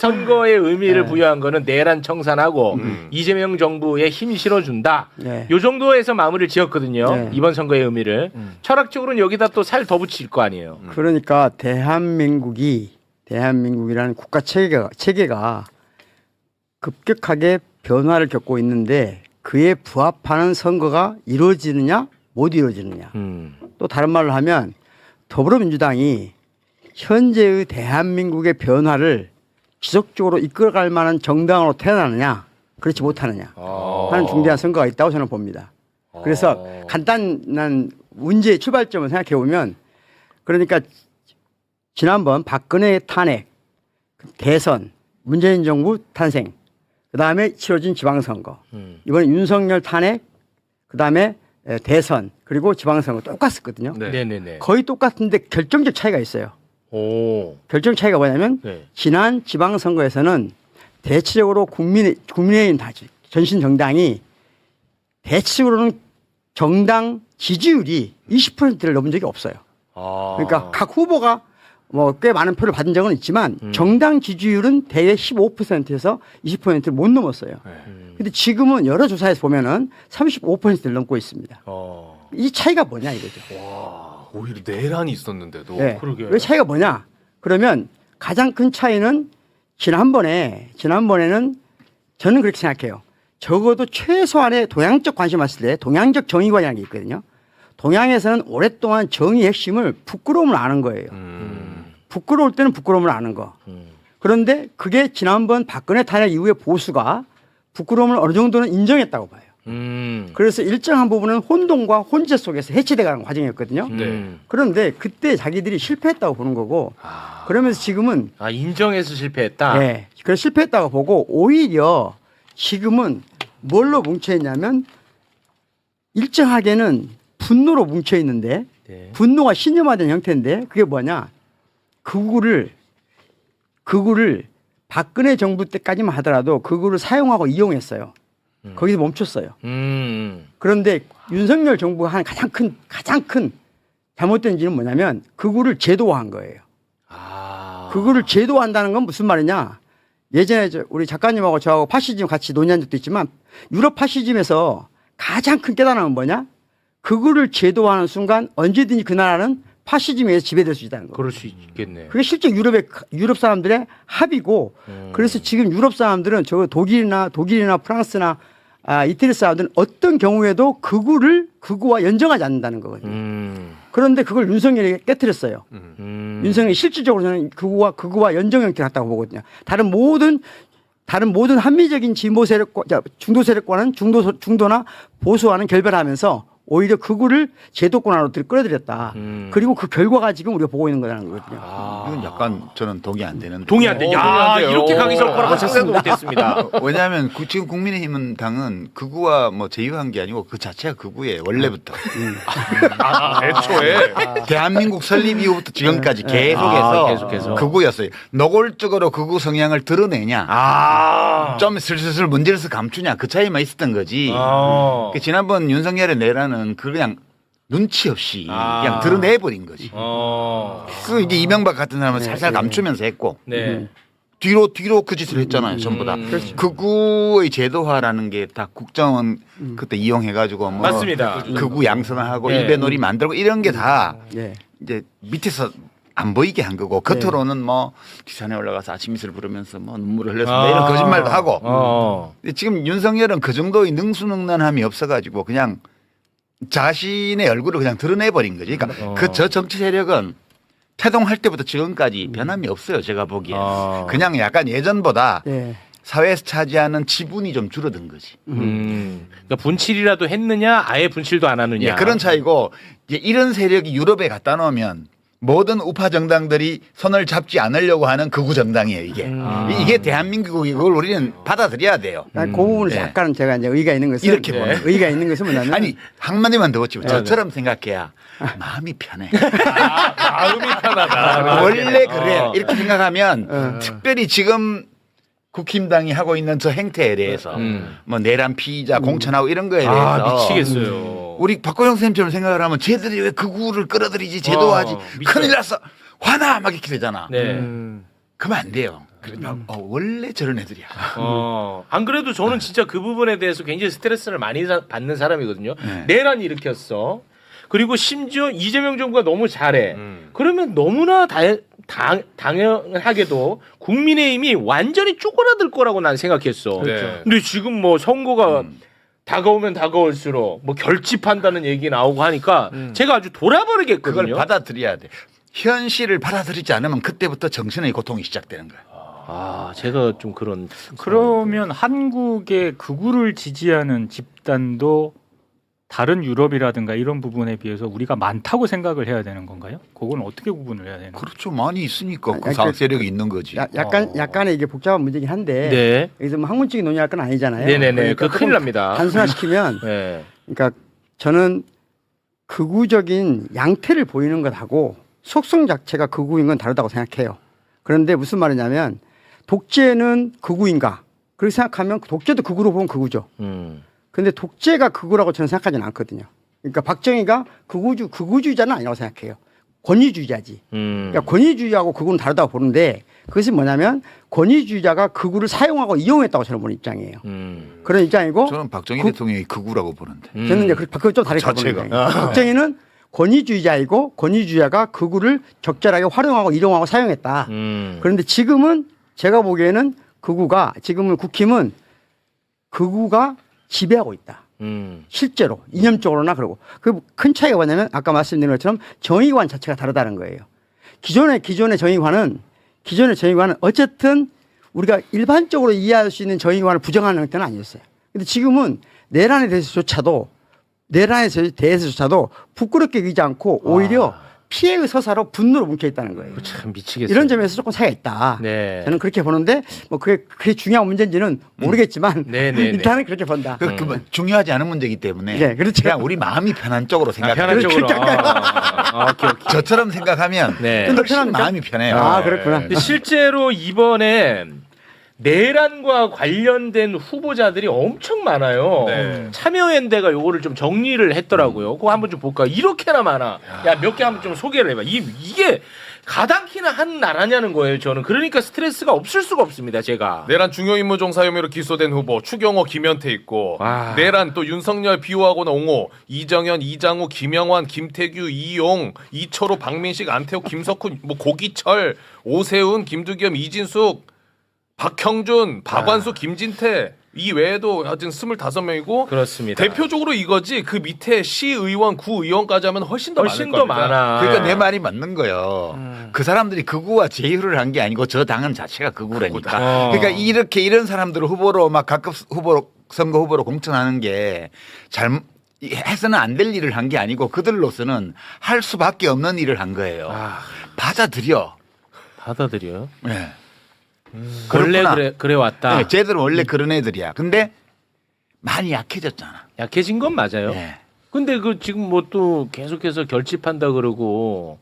선거의 의미를 부여한 거는 내란 청산하고 이재명 정부에 힘 실어준다. 네. 요 정도에서 마무리를 지었거든요. 네. 이번 선거의 의미를. 철학적으로는 여기다 또 살 더 붙일 거 아니에요. 그러니까 대한민국이라는 국가 체계가 급격하게 변화를 겪고 있는데 그에 부합하는 선거가 이루어지느냐 못 이루어지느냐. 또 다른 말로 하면 더불어민주당이 현재의 대한민국의 변화를 지속적으로 이끌어갈 만한 정당으로 태어나느냐 그렇지 못하느냐 하는 중대한 선거가 있다고 저는 봅니다. 그래서 간단한 문제의 출발점을 생각해 보면 그러니까 지난번 박근혜 탄핵, 대선, 문재인 정부 탄생, 그다음에 치러진 지방선거, 이번에 윤석열 탄핵, 그다음에 대선 그리고 지방선거 똑같았거든요. 네네네. 거의 똑같은데 결정적 차이가 있어요. 오. 결정 차이가 뭐냐면 네. 지난 지방선거에서는 대체적으로 국민의힘 전신 정당이 대체적으로는 정당 지지율이 20%를 넘은 적이 없어요. 그러니까 각 후보가 뭐 꽤 많은 표를 받은 적은 있지만 정당 지지율은 대개 15%에서 20%를 못 넘었어요. 근데 지금은 여러 조사에서 보면은 35%를 넘고 있습니다. 이 차이가 뭐냐 이거죠. 오히려 내란이 있었는데도. 네. 그러게요. 왜 차이가 뭐냐? 그러면 가장 큰 차이는 지난번에는 저는 그렇게 생각해요. 적어도 최소한의 동양적 관심 왔을 때 동양적 정의관이라는 게 있거든요. 동양에서는 오랫동안 정의의 핵심을 부끄러움을 아는 거예요. 부끄러울 때는 부끄러움을 아는 거. 그런데 그게 지난번 박근혜 탄핵 이후에 보수가 부끄러움을 어느 정도는 인정했다고 봐요. 그래서 일정한 부분은 혼동과 혼재 속에서 해체돼가는 과정이었거든요. 그런데 그때 자기들이 실패했다고 보는 거고 그러면서 지금은 인정해서 실패했다. 네, 그래서 실패했다고 보고 오히려 지금은 뭘로 뭉쳐있냐면 일정하게는 분노로 뭉쳐있는데 분노가 신념화된 형태인데 그게 뭐냐 극우를 박근혜 정부 때까지만 하더라도 극우를 사용하고 이용했어요. 거기서 멈췄어요. 그런데 윤석열 정부가 한 가장 큰 잘못된 지는 뭐냐면 극우를 제도화한 거예요. 극우를 제도화한다는 건 무슨 말이냐. 예전에 우리 작가님하고 저하고 파시즘 같이 논의한 적도 있지만 유럽 파시즘에서 가장 큰 깨달음은 뭐냐. 극우를 제도화하는 순간 언제든지 그 나라는 파시즘에 의해서 지배될 수 있다는 거예요. 그럴 수 있겠네. 그게 실제 유럽 사람들의 합의고 그래서 지금 유럽 사람들은 저 독일이나 프랑스나 이태리 사람들은 어떤 경우에도 극우와 연정하지 않는다는 거거든요. 그런데 그걸 윤석열이 깨트렸어요. 윤석열이 실질적으로 저는 극우와 연정 형태를 갖다고 보거든요. 다른 모든 합리적인 진보 세력과 중도 세력과는 중도나 보수와는 결별하면서 오히려 극우를 제도권 안으로 끌어들였다. 그리고 그 결과가 지금 우리가 보고 있는 거라는 거거든요. 이건 약간 저는 동의 안 되는데. 동의 안 돼. 이렇게 가기 전 거라고 생각도 못했습니다. 왜냐하면 지금 국민의힘은 당은 극우와 뭐 제휴한 게 아니고 그 자체가 극우예요. 원래부터. 애초에. 대한민국 설립 이후부터 지금까지 계속해서 극우였어요. 노골적으로 극우 성향을 드러내냐. 좀 슬슬 문제를 감추냐. 그 차이만 있었던 거지. 지난번 윤석열의 내란은 그냥 눈치 없이 그냥 드러내버린 거지. 그 이제 이명박 같은 사람은 살살 감추면서 했고 뒤로 그 짓을 했잖아요. 전부 다. 극우의 제도화라는 게 다 국정원 그때 이용해가지고 뭐 맞습니다. 극우 양성하고 일베놀이 만들고 이런 게 다 이제 밑에서 안 보이게 한 거고 겉으로는 뭐 기산에 올라가서 아침 이슬 부르면서 뭐 눈물을 흘렸습니다 이런 거짓말도 하고 근데 지금 윤석열은 그 정도의 능수능란함이 없어가지고 그냥 자신의 얼굴을 그냥 드러내버린 거지. 그러니까 저 정치 세력은 태동할 때부터 지금까지 변함이 없어요. 제가 보기에. 그냥 약간 예전보다 사회에서 차지하는 지분이 좀 줄어든 거지. 그러니까 분칠이라도 했느냐 아예 분칠도 안 하느냐. 예, 그런 차이고 이런 세력이 유럽에 갖다 놓으면 모든 우파 정당들이 손을 잡지 않으려고 하는 극우 정당이에요. 이게 대한민국이고 이걸 우리는 받아들여야 돼요. 그 부분을 약간 제가 이제 의의가 있는 것은 이렇게 보는 거예요. 의의가 있는 것은 뭐냐면 아니 한마디만 더 붙이면 저처럼 생각해야 마음이 편해. 마음이 편하다. 원래 그래. 이렇게 생각하면 특별히 지금 국힘당이 하고 있는 저 행태에 대해서 뭐 내란 피의자 공천하고 이런 거에 대해서 미치겠어요. 우리 박고영 선생님처럼 생각을 하면 쟤들이 왜 극우를 끌어들이지 제도화하지 큰일 났어 화나 막 이렇게 되잖아. 그러면 안 돼요. 그러면 원래 저런 애들이야. 안 그래도 저는 진짜 그 부분에 대해서 굉장히 스트레스를 많이 받는 사람이거든요. 내란 일으켰어. 그리고 심지어 이재명 정부가 너무 잘해. 그러면 너무나 당연하게도 국민의힘이 완전히 쪼그라들 거라고 난 생각했어. 네. 근데 지금 뭐 선거가 다가오면 다가올수록 뭐 결집한다는 얘기 나오고 하니까 제가 아주 돌아버리겠거든요. 그걸 받아들여야 돼. 현실을 받아들이지 않으면 그때부터 정신의 고통이 시작되는 거야. 제가 좀 그런. 그러면 한국의 극우를 지지하는 집단도 다른 유럽이라든가 이런 부분에 비해서 우리가 많다고 생각을 해야 되는 건가요? 그건 어떻게 구분을 해야 되는 거예요? 그렇죠. 많이 있으니까 그 상 세력이 있는 거지. 약간의 이게 복잡한 문제긴 한데 네. 여기서 뭐 학문적인 논의할 건 아니잖아요. 네네네. 그러니까 그 큰일 납니다. 단순화시키면 네. 그러니까 저는 극우적인 양태를 보이는 것하고 속성 자체가 극우인 건 다르다고 생각해요. 그런데 무슨 말이냐면 독재는 극우인가? 그렇게 생각하면 독재도 극우로 보면 극우죠. 근데 독재가 극우라고 저는 생각하지는 않거든요. 그러니까 박정희가 극우주의자는 아니라고 생각해요. 권위주의자지. 그러니까 권위주의하고 극우는 다르다고 보는데 그것이 뭐냐면 권위주의자가 극우를 사용하고 이용했다고 저는 보는 입장이에요. 그런 입장이고 저는 박정희 대통령이 극우라고 보는데. 저는 이제 그걸 좀 다르게 보는 거예요. 박정희는 권위주의자이고 권위주의자가 극우를 적절하게 활용하고 이용하고 사용했다. 그런데 지금은 제가 보기에는 지금은 국힘은 극우가 지배하고 있다. 실제로 이념적으로나 그러고 그 큰 차이가 뭐냐면 아까 말씀드린 것처럼 정의관 자체가 다르다는 거예요. 기존의 정의관은 어쨌든 우리가 일반적으로 이해할 수 있는 정의관을 부정하는 형태는 아니었어요. 근데 지금은 내란에 대해서조차도 부끄럽게 여기지 않고 오히려 피해의 서사로 분노로 뭉쳐 있다는 거예요. 참 미치겠어요. 이런 점에서 조금 차이가 있다. 네. 저는 그렇게 보는데 뭐 그게 중요한 문제인지는 모르겠지만 네네네. 일단은 그렇게 본다. 그 중요하지 않은 문제이기 때문에 네, 그렇죠. 그냥 우리 마음이 편한 쪽으로 생각해. 편한 쪽으로. 오케이. 저처럼 생각하면 네. 훨씬 편합니까? 마음이 편해요. 아, 그렇구나. 근데 실제로 이번에 내란과 관련된 후보자들이 엄청 많아요. 네. 참여연대가 요거를 좀 정리를 했더라고요. 그거 한번 좀 볼까? 이렇게나 많아. 야, 몇 개 한번 좀 소개를 해봐. 이게 가당키나 한 나라냐는 거예요. 저는 그러니까 스트레스가 없을 수가 없습니다. 제가. 내란 중요 임무 종사 혐의로 기소된 후보 추경호, 김현태 있고 내란 또 윤석열 비호하고는 옹호, 이정현, 이장우, 김영환, 김태규, 이용, 이철호, 박민식, 안태욱, 김석훈, 뭐 고기철, 오세훈, 김두겸, 이진숙, 박형준, 박완수, 김진태 이 외에도 하여튼 25명이고 그렇습니다. 대표적으로 이거지 그 밑에 시의원, 구의원까지 하면 훨씬 더 훨씬 많을 더 겁니다. 많아. 그러니까 내 말이 맞는 거예요. 그 사람들이 극우와 제휴를 한 게 아니고 저 당은 자체가 극우라니까. 그러니까 이런 사람들을 후보로 막 각급 선거 후보로 공천하는 게 해서는 안 될 일을 한 게 아니고 그들로서는 할 수밖에 없는 일을 한 거예요. 받아들여요. 네. 원래 그렇구나. 그래 왔다. 네, 쟤들은 원래 그런 애들이야. 근데 많이 약해졌잖아. 약해진 건 맞아요. 네. 근데 그 지금 뭐 또 계속해서 결집한다 그러고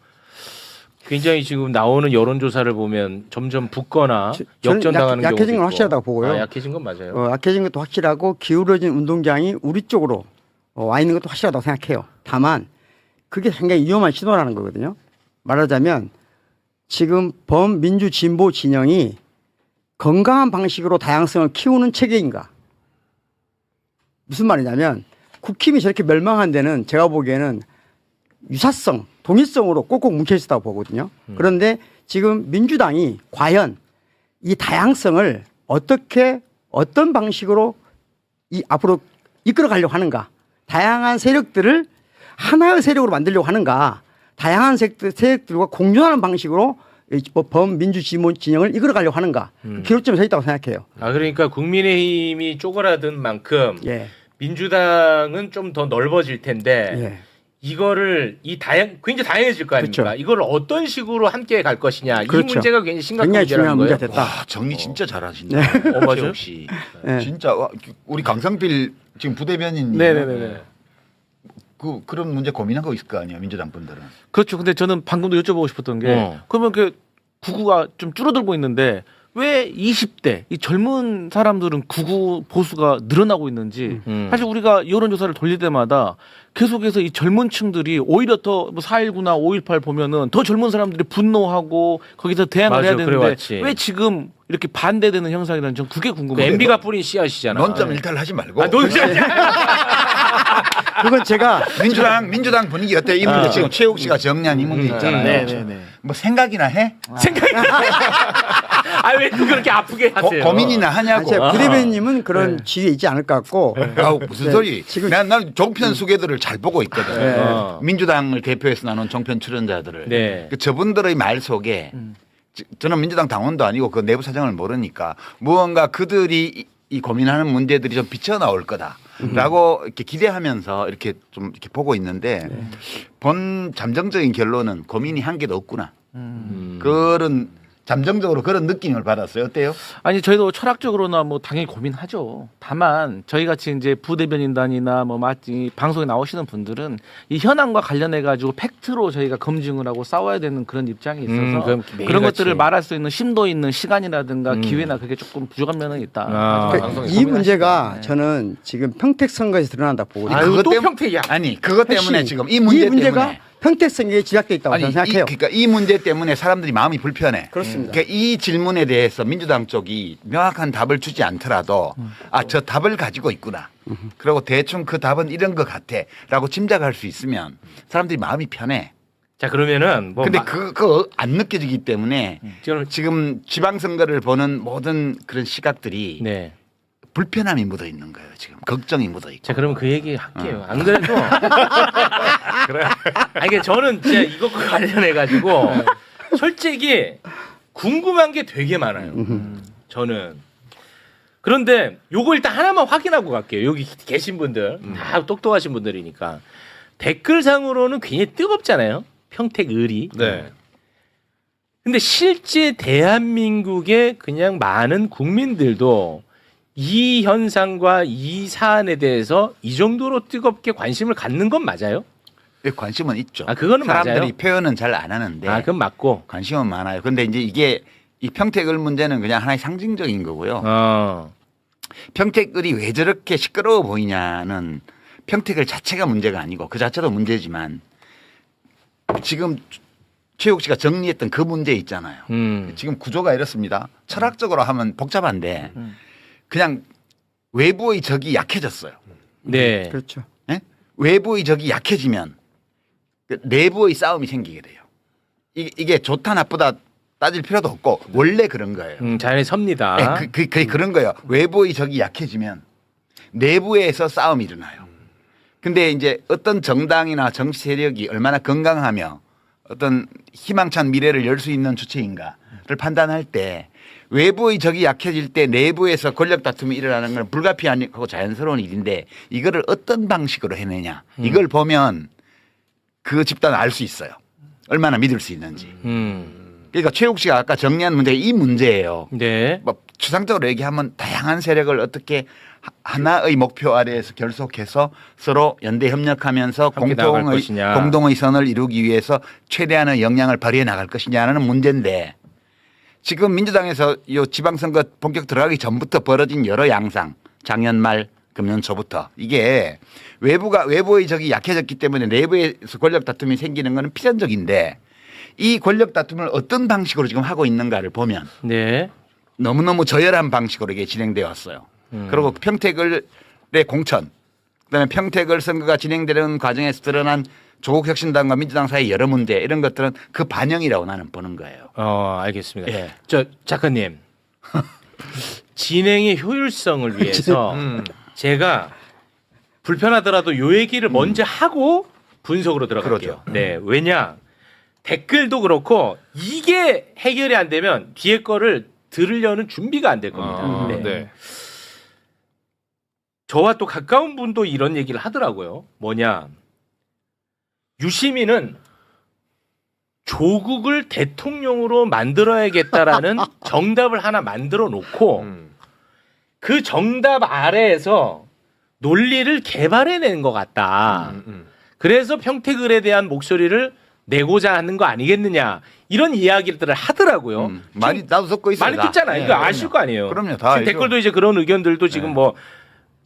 굉장히 지금 나오는 여론조사를 보면 점점 붙거나 역전당하는 경우도 약해진 건 있고. 확실하다고 보고요. 약해진 건 맞아요. 약해진 것도 확실하고 기울어진 운동장이 우리 쪽으로 와 있는 것도 확실하다고 생각해요. 다만 그게 굉장히 위험한 신호라는 거거든요. 말하자면 지금 범민주 진보 진영이 건강한 방식으로 다양성을 키우는 체계인가? 무슨 말이냐면 국힘이 저렇게 멸망한 데는 제가 보기에는 유사성, 동일성으로 꼭꼭 뭉쳐 있었다고 보거든요. 그런데 지금 민주당이 과연 이 다양성을 어떤 방식으로 앞으로 이끌어 가려고 하는가? 다양한 세력들을 하나의 세력으로 만들려고 하는가? 다양한 세력들과 공존하는 방식으로 범민주 진영을 이끌어 가려고 하는가? 기로점에 서 있다고 생각해요. 그러니까 국민의힘이 쪼그라든 만큼 예. 민주당은 좀 더 넓어질 텐데 예. 이거를 굉장히 다양해질 거 아닙니까? 그렇죠. 이거를 어떤 식으로 함께 갈 것이냐. 그렇죠. 이 문제가 굉장히 심각한 굉장히 문제라는 중요한 거예요. 문제가 됐다. 와, 정리 진짜 잘하신다. 맞아요? 역시. 네. 진짜 우리 강성필 지금 부대변인 네네네. 그런 문제 고민하고 있을 거 아니야 민주당 분들은. 그렇죠. 근데 저는 방금도 여쭤보고 싶었던 게 그러면 그 구구가 좀 줄어들고 있는데 왜 20대 이 젊은 사람들은 구구 보수가 늘어나고 있는지 사실 우리가 여론조사를 돌릴 때마다 계속해서 이 젊은 층들이 오히려 더 4.19나 5.18 보면은 더 젊은 사람들이 분노하고 거기서 대항을 맞아, 해야 되는데 그래왔지. 왜 지금 이렇게 반대되는 현상이라는 전 그게 그 궁금해요. MB가 뿌린 씨앗이잖아. 논점 일탈하지 말고. 그건 제가 민주당 분위기 어때? 이 문제 지금 최욱 씨가 정리한 이 문제 있잖아요. 네네네. 뭐 생각이나 해? 왜 그렇게 아프게 하세요? 고민이나 하냐고. 부대변님은 그런 지위에 있지 않을 것 같고. 아우 무슨 네, 소리? 지금- 난 종편 수계들을 잘 보고 있거든. 네. 민주당을 대표해서 나눈 종편 출연자들을. 네. 그 저분들의 말 속에 저는 민주당 당원도 아니고 그 내부 사정을 모르니까 무언가 그들이 이 고민하는 문제들이 좀 비쳐 나올 거다라고 이렇게 기대하면서 이렇게 좀 이렇게 보고 있는데 본 잠정적인 결론은 고민이 한 개도 없구나. 그런 잠정적으로 그런 느낌을 받았어요. 어때요? 아니 저희도 철학적으로나 뭐 당연히 고민하죠. 다만 저희 같이 이제 부대변인단이나 뭐 마치 방송에 나오시는 분들은 이 현황과 관련해 가지고 팩트로 저희가 검증을 하고 싸워야 되는 그런 입장이 있어서 그럼 그런 매일같이. 것들을 말할 수 있는 심도 있는 시간이라든가 기회나 그게 조금 부족한 면은 있다. 아. 방송에 이 고민하시죠. 문제가 네. 저는 지금 평택 선거에서 드러난다 보거든요. 아유, 또 때문- 평택이야. 아니 그것 때문에 핵심. 지금 이 문제 문제가 때문에 평택 선거에 집약돼 있다고 아니 저는 생각해요. 그러니까 이 문제 때문에 사람들이 마음이 불편해. 그렇습니다. 그러니까 이 질문에 대해서 민주당 쪽이 명확한 답을 주지 않더라도 저 답을 가지고 있구나. 그리고 대충 그 답은 이런 것 같아라고 짐작할 수 있으면 사람들이 마음이 편해. 자 그러면은 뭐 근데 그거 안 느껴지기 때문에 지금 지금 지방선거를 보는 모든 그런 시각들이 네. 불편함이 묻어 있는 거예요. 지금 걱정이 묻어 있고. 자 그러면 그 얘기 할게요. 안 그래도 아니 저는 진짜 이것과 관련해 가지고 솔직히 궁금한 게 되게 많아요. 저는 그런데 요거 일단 하나만 확인하고 갈게요. 여기 계신 분들 다 똑똑하신 분들이니까 댓글상으로는 굉장히 뜨겁잖아요. 평택 을이. 네. 근데 실제 대한민국의 그냥 많은 국민들도 이 현상과 이 사안에 대해서 이 정도로 뜨겁게 관심을 갖는 건 맞아요? 관심은 있죠. 아, 그거는 사람들이 맞아요. 표현은 잘 안 하는데 아, 그건 맞고. 관심은 많아요. 근데 이제 이게 이 평택을 문제는 그냥 하나의 상징적인 거고요. 평택을이 왜 저렇게 시끄러워 보이냐는 평택을 자체가 문제가 아니고 그 자체도 문제지만 지금 최욱 씨가 정리했던 그 문제 있잖아요. 지금 구조가 이렇습니다. 철학적으로 하면 복잡한데 그냥 외부의 적이 약해졌어요. 네. 그렇죠. 예? 외부의 적이 약해지면 내부의 싸움이 생기게 돼요. 이게 좋다 나쁘다 따질 필요도 없고 원래 그런 거예요. 자연의 섭니다. 그런 거예요. 외부의 적이 약해지면 내부에서 싸움이 일어나요. 근데 이제 어떤 정당이나 정치 세력이 얼마나 건강하며 어떤 희망찬 미래를 열 수 있는 주체인가를 판단할 때 외부의 적이 약해질 때 내부에서 권력 다툼이 일어나는 건 불가피하고 자연스러운 일인데 이거를 어떤 방식으로 해내냐 이걸 보면 그 집단 알 수 있어요. 얼마나 믿을 수 있는지. 그러니까 최욱 씨가 아까 정리한 문제가 이 문제예요. 네. 뭐 추상적으로 얘기하면 다양한 세력을 어떻게 하나의 목표 아래에서 결속해서 서로 연대 협력하면서 함께 나아갈 것이냐. 공동의 선을 이루기 위해서 최대한의 영향을 발휘해 나갈 것이냐는 문제인데 지금 민주당에서 이 지방선거 본격 들어가기 전부터 벌어진 여러 양상 작년 말 금년 초부터 이게 외부의 적이 약해졌기 때문에 내부에서 권력 다툼이 생기는 것은 필연적인데 이 권력 다툼을 어떤 방식으로 지금 하고 있는가를 보면 네. 너무너무 저열한 방식으로 이게 진행되어 왔어요. 그리고 평택을의 공천, 그다음에 평택을 선거가 진행되는 과정에서 드러난 조국혁신당과 민주당 사이 여러 문제 이런 것들은 그 반영이라고 나는 보는 거예요. 알겠습니다. 예. 저 작가님 진행의 효율성을 위해서 제가 불편하더라도 요 얘기를 먼저 하고 분석으로 들어갈게요. 그러죠. 네, 왜냐 댓글도 그렇고 이게 해결이 안 되면 뒤에 거를 들으려는 준비가 안 될 겁니다. 네. 네. 저와 또 가까운 분도 이런 얘기를 하더라고요. 뭐냐 유시민은 조국을 대통령으로 만들어야겠다라는 정답을 하나 만들어 놓고 그 정답 아래에서 논리를 개발해낸 것 같다. 그래서 평택을에 대한 목소리를 내고자 하는 거 아니겠느냐 이런 이야기들을 하더라고요. 많이 나도 듣고 있어요. 많이 다. 듣잖아요. 예, 이거 그럼요. 아실 거 아니에요. 그럼요, 다 지금 알죠. 댓글도 이제 그런 의견들도 지금 뭐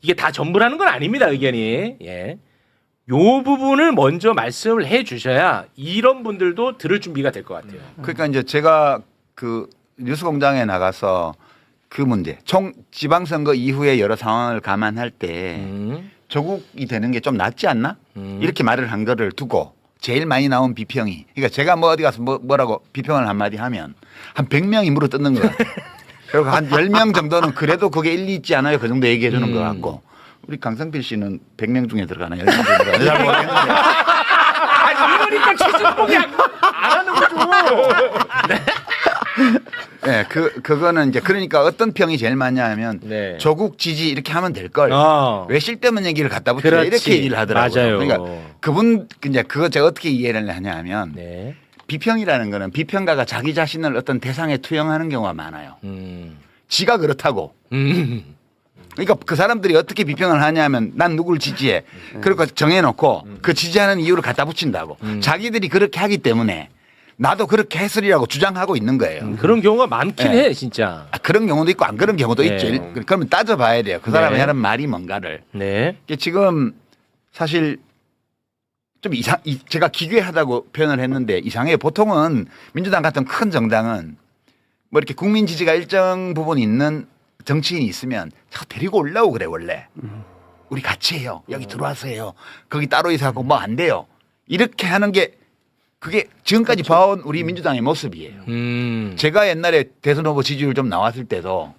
이게 다 전부라는 건 아닙니다. 의견이. 예. 요 부분을 먼저 말씀을 해 주셔야 이런 분들도 들을 준비가 될 것 같아요. 그러니까 이제 제가 그 뉴스공장에 나가서 그 문제, 총 지방선거 이후에 여러 상황을 감안할 때 조국이 되는 게 좀 낫지 않나? 이렇게 말을 한 거를 두고 제일 많이 나온 비평이, 그러니까 제가 뭐 어디 가서 뭐라고 비평을 한마디 하면 한 100명이 물어 뜯는 것 같아요. 그리고 한 10명 정도는 그래도 그게 일리 있지 않아요? 그 정도 얘기해 주는 것 같고. 우리 강성필 씨는 100명 중에 들어가나요? 10명 중에 들어가나요? 잘 모르겠는데. 아니 이러니까 최진봉이 안 하는 거죠. 네, 그거는 이제 그러니까 어떤 평이 제일 많냐 하면 네. 조국 지지 이렇게 하면 될 걸. 왜 쓸데없는 얘기를 갖다 붙여 그렇지. 이렇게 얘기를 하더라고요. 맞아요. 그러니까 그분 이제 그거 제가 어떻게 이해를 하냐 하면 네. 비평이라는 거는 비평가가 자기 자신을 어떤 대상에 투영하는 경우가 많아요. 지가 그렇다고. 그러니까 그 사람들이 어떻게 비평을 하냐면 난 누구를 지지해. 그리고 정해놓고 그 지지하는 이유를 갖다 붙인다고. 자기들이 그렇게 하기 때문에 나도 그렇게 했으리라고 주장하고 있는 거예요. 그런 경우가 많긴 네. 해 진짜. 그런 경우도 있고 안 그런 경우도 네. 있죠. 그러면 따져봐야 돼요. 그 사람이 네. 하는 말이 뭔가를. 네. 이게 지금 사실 좀 제가 기괴하다고 표현을 했는데 이상해요. 보통은 민주당 같은 큰 정당은 뭐 이렇게 국민 지지가 일정 부분 있는 정치인이 있으면 자꾸 데리고 올라오고 그래 원래. 우리 같이 해요. 여기 들어와서 해요. 거기 따로 있어갖고 뭐 안 돼요. 이렇게 하는 게 그게 지금까지 봐온 우리 민주당의 모습이에요. 제가 옛날에 대선 후보 지지율 좀 나왔을 때도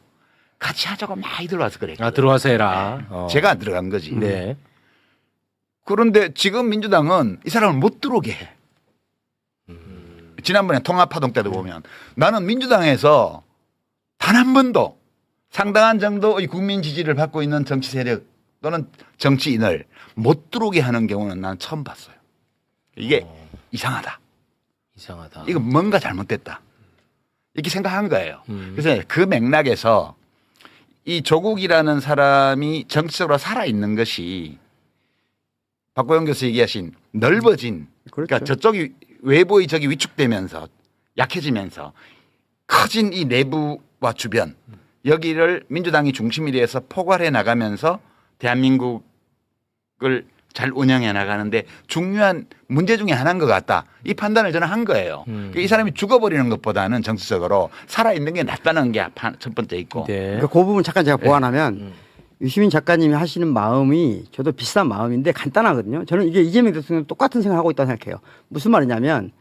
같이 하자고 많이 들어와서 그랬거든요. 아 들어와서 해라. 제가 안 들어간 거지. 네. 그런데 지금 민주당은 이 사람을 못 들어오게 해. 지난번에 통합파동 때도 보면 나는 민주당에서 단 한 번도 상당한 정도의 국민 지지를 받고 있는 정치 세력 또는 정치인을 못 들어오게 하는 경우는 난 처음 봤어요. 이게 이상하다. 이상하다. 이거 뭔가 잘못됐다. 이렇게 생각한 거예요. 그래서 그 맥락에서 이 조국이라는 사람이 정치적으로 살아있는 것이 박보영 교수 얘기하신 넓어진 그러니까 저쪽이 외부의 적이 위축되면서 약해지면서 커진 이 내부와 주변 여기를 민주당이 중심이 돼서 포괄해 나가면서 대한민국을 잘 운영해 나가는데 중요한 문제 중에 하나인 것 같다. 이 판단을 저는 한 거예요. 이 사람이 죽어버리는 것보다는 정치적으로 살아있는 게 낫다는 게 첫 번째 있고. 네. 그러니까 그 부분 잠깐 제가 보완하면 유시민 작가님이 하시는 마음이 저도 비슷한 마음인데 간단하거든요. 저는 이게 이재명 대통령 똑같은 생각하고 있다고 생각해요. 무슨 말이냐면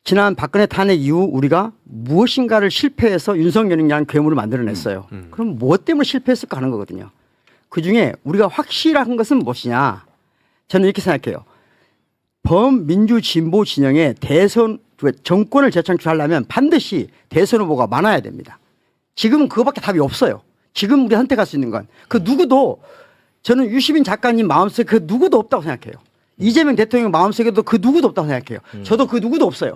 지난 박근혜 탄핵 이후 우리가 무엇인가를 실패해서 윤석열이라는 괴물을 만들어냈어요. 그럼 무엇 때문에 실패했을까 하는 거거든요. 그중에 우리가 확실한 것은 무엇이냐. 저는 이렇게 생각해요. 범민주 진보 진영의 대선 정권을 재창출하려면 반드시 대선 후보가 많아야 됩니다. 지금은 그거밖에 답이 없어요. 지금 우리가 선택할 수 있는 건 그 누구도 저는 유시민 작가님 마음속에 그 누구도 없다고 생각해요. 이재명 대통령 마음속에도 그 누구도 없다고 생각해요. 저도 그 누구도 없어요.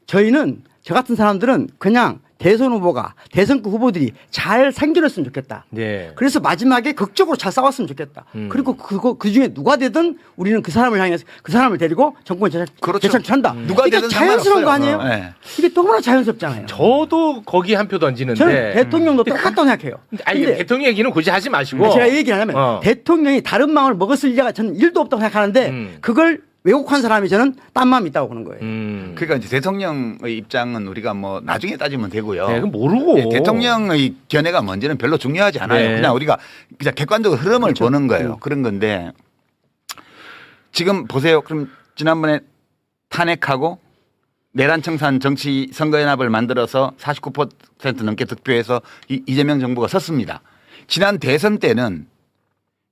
저희는 저 같은 사람들은 그냥 대선 후보가 대선급 후보들이 잘 생겨났으면 좋겠다. 네. 그래서 마지막에 극적으로 잘 싸웠으면 좋겠다. 그리고 그 중에 누가 되든 우리는 그 사람을 향해서 그 사람을 데리고 정권 재창출한다. 누가 이게 되든 자연스러운 거 상관없어요. 아니에요? 네. 이게 너무나 자연스럽잖아요. 저도 거기 한 표 던지는데. 저는 대통령도 똑같다고 생각해요. 아니 근데 대통령 얘기는 굳이 하지 마시고. 제가 이 얘기를 하냐면 대통령이 다른 마음을 먹었을 리가 저는 1도 없다고 생각하는데 그걸 왜곡한 사람이 저는 딴 마음이 있다고 보는 거예요. 그러니까 이제 대통령의 입장은 우리가 뭐 나중에 따지면 되고요. 네, 그건 모르고. 네, 대통령의 견해가 뭔지는 별로 중요하지 않아요. 네. 그냥 우리가 그냥 객관적으로 흐름을 보는 거예요. 그런 건데 지금 보세요. 그럼 지난번에 탄핵하고 내란청산 정치 선거연합을 만들어서 49% 넘게 득표해서 이재명 정부가 섰습니다. 지난 대선 때는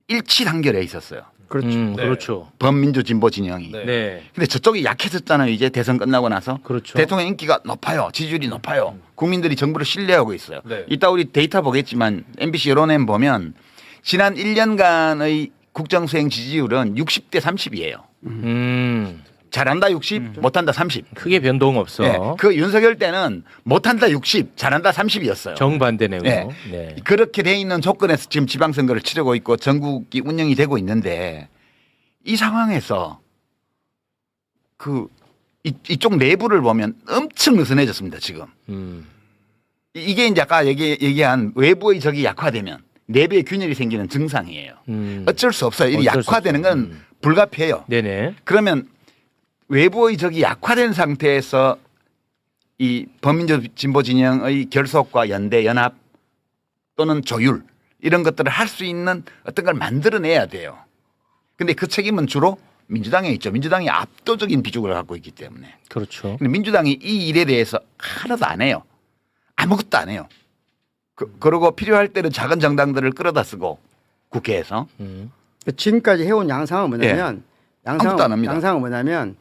일치 단결해 있었어요. 그렇죠. 그렇죠. 범민주 진보 진영이. 네. 근데 저쪽이 약해졌잖아요. 이제 대선 끝나고 나서. 그렇죠. 대통령 인기가 높아요. 지지율이 높아요. 국민들이 정부를 신뢰하고 있어요. 네. 이따 우리 데이터 보겠지만 MBC 여론엠 보면 지난 1년간의 국정수행 지지율은 60대 30이에요. 잘한다 60, 못한다 30. 크게 변동 없어. 네. 그 윤석열 때는 못한다 60, 잘한다 30이었어요. 정반대네요. 네. 네. 그렇게 돼 있는 조건에서 지금 지방선거를 치르고 있고 전국이 운영이 되고 있는데 이 상황에서 그 이쪽 내부를 보면 엄청 느슨해졌습니다 지금. 이게 이제 아까 얘기한 외부의 적이 약화되면 내부의 균열이 생기는 증상이에요. 어쩔 수 없어요. 이 약화되는 건 불가피해요. 네네. 그러면 외부의 적이 약화된 상태에서 이 범민주 진보 진영의 결속과 연대 연합 또는 조율 이런 것들을 할 수 있는 어떤 걸 만들어내야 돼요. 근데 그 책임은 주로 민주당에 있죠. 민주당이 압도적인 비중을 갖고 있기 때문에. 그렇죠. 근데 민주당이 이 일에 대해서 하나도 안 해요. 아무것도 안 해요. 그러고 필요할 때는 작은 정당들을 끌어다 쓰고 국회에서. 지금까지 해온 양상은 뭐냐면 아무것도 안 합니다. 양상은 뭐냐면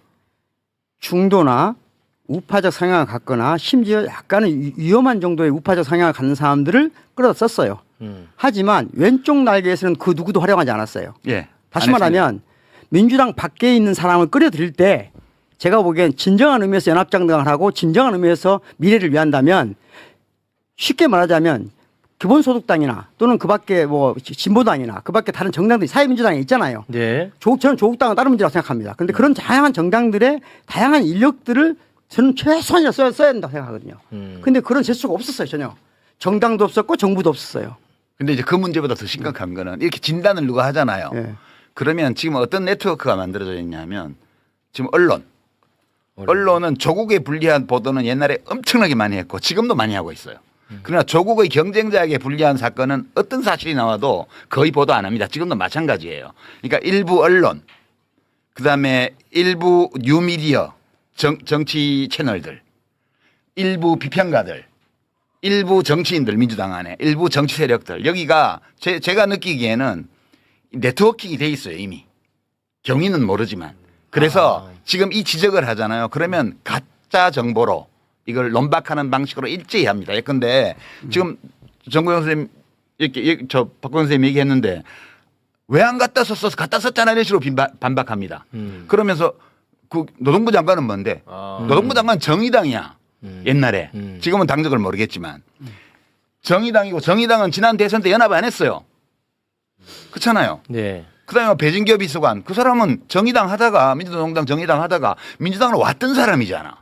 중도나 우파적 성향을 갖거나 심지어 약간은 위험한 정도의 우파적 성향을 갖는 사람들을 끌어다 썼어요. 하지만 왼쪽 날개에서는 그 누구도 활용하지 않았어요. 예. 다시 말하면 민주당 밖에 있는 사람을 끌어들일 때 제가 보기엔 진정한 의미에서 연합정당을 하고 진정한 의미에서 미래를 위한다면 쉽게 말하자면 기본소득당이나 또는 그 밖에 뭐 진보당이나 그 밖에 다른 정당들이 사회민주당에 있잖아요. 네. 저는 조국당은 다른 문제라고 생각합니다. 그런데 그런 다양한 정당들의 다양한 인력들을 저는 최소한이라 써야 된다고 생각하거든요. 그런데 그런 제스처가 없었어요. 전혀. 정당도 없었고 정부도 없었어요. 근데 이제 그 문제보다 더 심각한 거는 이렇게 진단을 누가 하잖아요. 네. 그러면 지금 어떤 네트워크가 만들어져 있냐면 지금 언론은 조국에 불리한 보도는 옛날에 엄청나게 많이 했고 지금도 많이 하고 있어요. 그러나 조국의 경쟁자에게 불리한 사건은 어떤 사실이 나와도 거의 보도 안 합니다. 지금도 마찬가지예요. 그러니까 일부 언론, 그다음에 일부 뉴미디어, 정치 채널들, 일부 비평가들, 일부 정치인들 민주당 안에 일부 정치 세력들 여기가 제가 느끼기에는 네트워킹이 돼 있어요 이미. 경위는 모르지만. 그래서 지금 이 지적을 하잖아요. 그러면 가짜 정보로 이걸 논박하는 방식으로 일제히 합니다. 예컨대 지금 정구영 선생님 이렇게 저 박광 선생님 얘기했는데 왜 안 갖다 썼어? 갖다 썼잖아 이런 식으로 반박합니다. 그러면서 그 노동부 장관은 뭔데? 노동부 장관 정의당이야. 옛날에. 지금은 당적을 모르겠지만. 정의당이고 정의당은 지난 대선 때 연합 안 했어요. 그렇잖아요. 네. 그다음에 배진교 비서관 그 사람은 정의당 하다가 민주노동당 정의당 하다가 민주당으로 왔던 사람이잖아.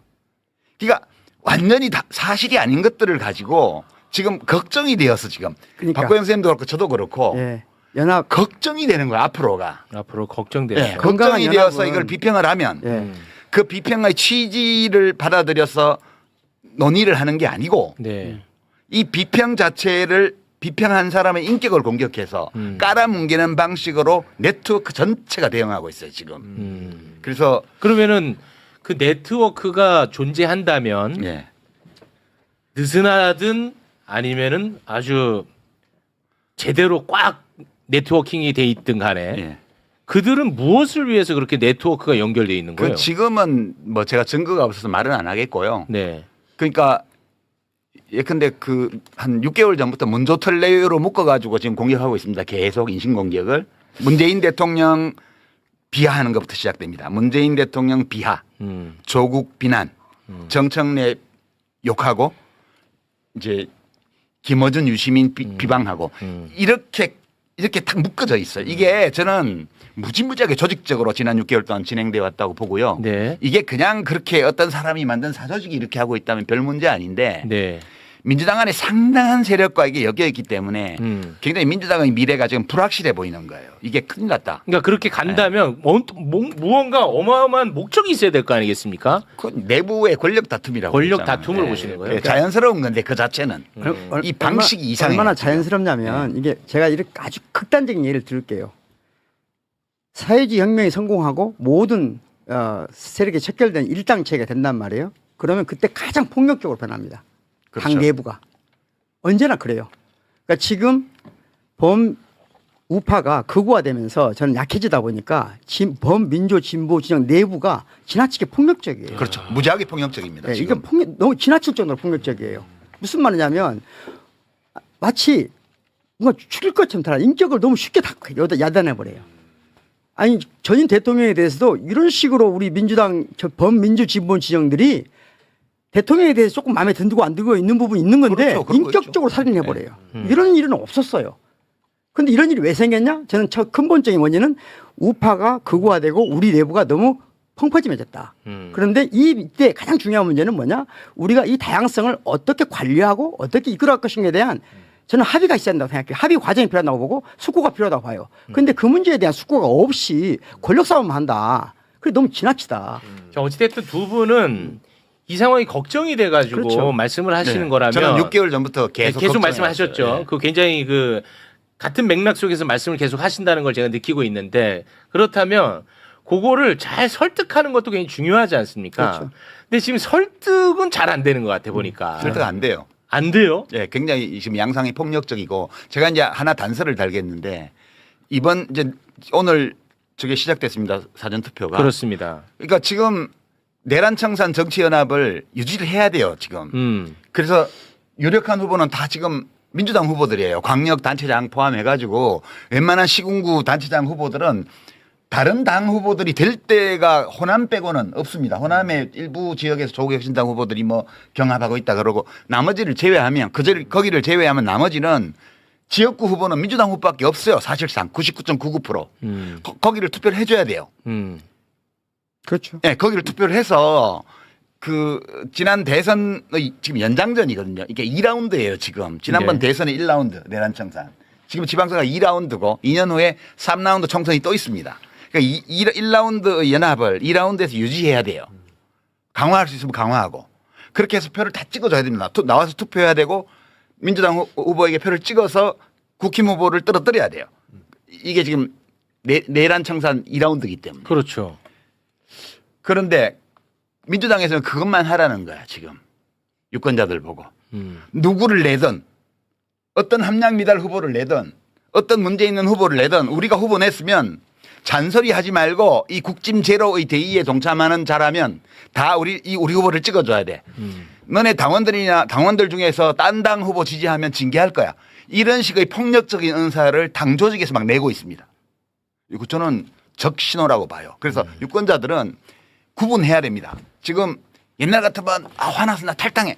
그러니까 완전히 다 사실이 아닌 것들을 가지고 지금 걱정이 되어서 지금 그러니까. 박고영 선생님도 그렇고 저도 그렇고 예. 연합 걱정이 되는 거야 앞으로가. 앞으로 걱정돼요. 네, 건강한 걱정이 되어서 연합은- 이걸 비평을 하면 예. 그 비평의 취지를 받아들여서 논의를 하는 게 아니고 네. 이 비평 자체를 비평한 사람의 인격을 공격해서 깔아뭉개는 방식으로 네트워크 전체가 대응하고 있어요 지금. 그래서 그러면은 그 네트워크가 존재한다면 예. 느슨하든 아니면은 아주 제대로 꽉 네트워킹이 돼 있든 간에 예. 그들은 무엇을 위해서 그렇게 네트워크가 연결돼 있는 거예요? 그 지금은 뭐 제가 증거가 없어서 말은 안 하겠고요. 네. 그러니까 예컨대 그 한 6개월 전부터 문조털레로 묶어가지고 지금 공격하고 있습니다. 계속 인신 공격을 문재인 대통령 비하하는 것부터 시작됩니다. 문재인 대통령 비하, 조국 비난, 정청래 욕하고 이제 김어준 유시민 비방하고 이렇게 딱 묶어져 있어요. 이게 저는 무지무지하게 조직적으로 지난 6개월 동안 진행되어 왔다고 보고요. 네. 이게 그냥 그렇게 어떤 사람이 만든 사조직이 이렇게 하고 있다면 별 문제 아닌데 네. 민주당 안에 상당한 세력과 이게 엮여 있기 때문에 굉장히 민주당의 미래가 지금 불확실해 보이는 거예요. 이게 큰일 났다. 그러니까 그렇게 간다면 무언가 어마어마한 목적이 있어야 될 거 아니겠습니까? 그 내부의 권력 다툼이라고. 권력 그랬잖아요. 다툼을 보시는 거예요? 그 자연스러운 건데 그 자체는 이 방식이 이상해요. 얼마나 자연스럽냐면 이게 제가 이렇게 아주 극단적인 예를 들을게요. 사회주의 혁명이 성공하고 모든 세력이 척결된 일당체가 된단 말이에요. 그러면 그때 가장 폭력적으로 변합니다. 그렇죠. 당 내부가. 언제나 그래요. 그러니까 지금 우파가 극우화되면서 저는 약해지다 보니까 범민주 진보 진영 내부가 지나치게 폭력적이에요. 그렇죠. 무지하게 폭력적입니다. 네, 지금. 이게 너무 지나칠 정도로 폭력적이에요. 무슨 말이냐면 마치 뭔가 죽일 것처럼 다 인격을 너무 쉽게 다 야단해버려요. 아니 전임 대통령에 대해서도 이런 식으로 우리 민주당 범민주 진보 진영들이 대통령에 대해서 조금 마음에 든고 안 들고 있는 부분이 있는 건데 그렇죠. 그런 거 인격적으로 살인해버려요. 이런 일은 없었어요. 그런데 이런 일이 왜 생겼냐? 저는 첫 근본적인 원인은 우파가 극우화되고 우리 내부가 너무 펑퍼짐해졌다. 그런데 이때 가장 중요한 문제는 뭐냐? 우리가 이 다양성을 어떻게 관리하고 어떻게 이끌어갈 것인가에 대한 저는 합의가 있어야 한다고 생각해요. 합의 과정이 필요하다고 보고 숙고가 필요하다고 봐요. 그런데 그 문제에 대한 숙고가 없이 권력 싸움만 한다. 그게 너무 지나치다. 자, 어찌됐든 두 분은 이 상황이 걱정이 돼가지고 그렇죠. 말씀을 하시는 네. 거라면 저는 6개월 전부터 계속 말씀하셨죠. 네. 그 굉장히 그 같은 맥락 속에서 말씀을 계속 하신다는 걸 제가 느끼고 있는데 그렇다면 그거를 잘 설득하는 것도 굉장히 중요하지 않습니까? 그렇죠. 근데 지금 설득은 잘 안 되는 것 같아 보니까. 설득 안 돼요. 안 돼요? 예, 굉장히 지금 양상이 폭력적이고 제가 이제 하나 단서를 달겠는데 이번 이제 오늘 저게 시작됐습니다. 사전 투표가. 그렇습니다. 그러니까 지금 내란청산 정치연합을 유지를 해야 돼요. 지금. 그래서 유력한 후보는 다 지금 민주당 후보들이에요. 광역 단체장 포함해가지고 웬만한 시군구 단체장 후보들은 다른 당 후보들이 될 때가 호남 빼고는 없습니다. 호남의 일부 지역에서 조국혁신당 후보들이 뭐 경합하고 있다 그러고 나머지를 제외하면 거기를 제외하면 나머지는 지역구 후보는 민주당 후보밖에 없어요. 사실상 99.99%. 거기를 투표를 해줘야 돼요. 그렇죠. 네, 거기를 투표를 해서 그 지난 대선의 지금 연장전이거든요. 이게 2라운드예요 지금. 지난번 네. 대선이 1라운드 내란청산. 지금 지방선거가 2라운드고 2년 후에 3라운드 총선이 또 있습니다. 그러니까 1라운드 연합을 2라운드에서 유지해야 돼요. 강화할 수 있으면 강화하고. 그렇게 해서 표를 다 찍어줘야 됩니다. 나와서 투표해야 되고 민주당 후보에게 표를 찍어서 국힘 후보를 떨어뜨려야 돼요. 이게 지금 내란청산 2라운드이기 때문에. 그렇죠. 그런데 민주당에서는 그것만 하라는 거야 지금. 유권자들 보고. 누구를 내든 어떤 함량미달 후보를 내든 어떤 문제 있는 후보를 내든 우리가 후보 냈으면 잔소리하지 말고 이 국짐 제로의 대의에 동참하는 자라면 다 우리 후보를 찍어줘야 돼. 너네 당원들 중에서 딴 당 후보 지지하면 징계할 거야. 이런 식의 폭력적인 은사를 당 조직에서 막 내고 있습니다. 이거 저는 적신호라고 봐요. 그래서 유권자들은 구분해야 됩니다. 지금 옛날 같으면 화나서 나 탈당해.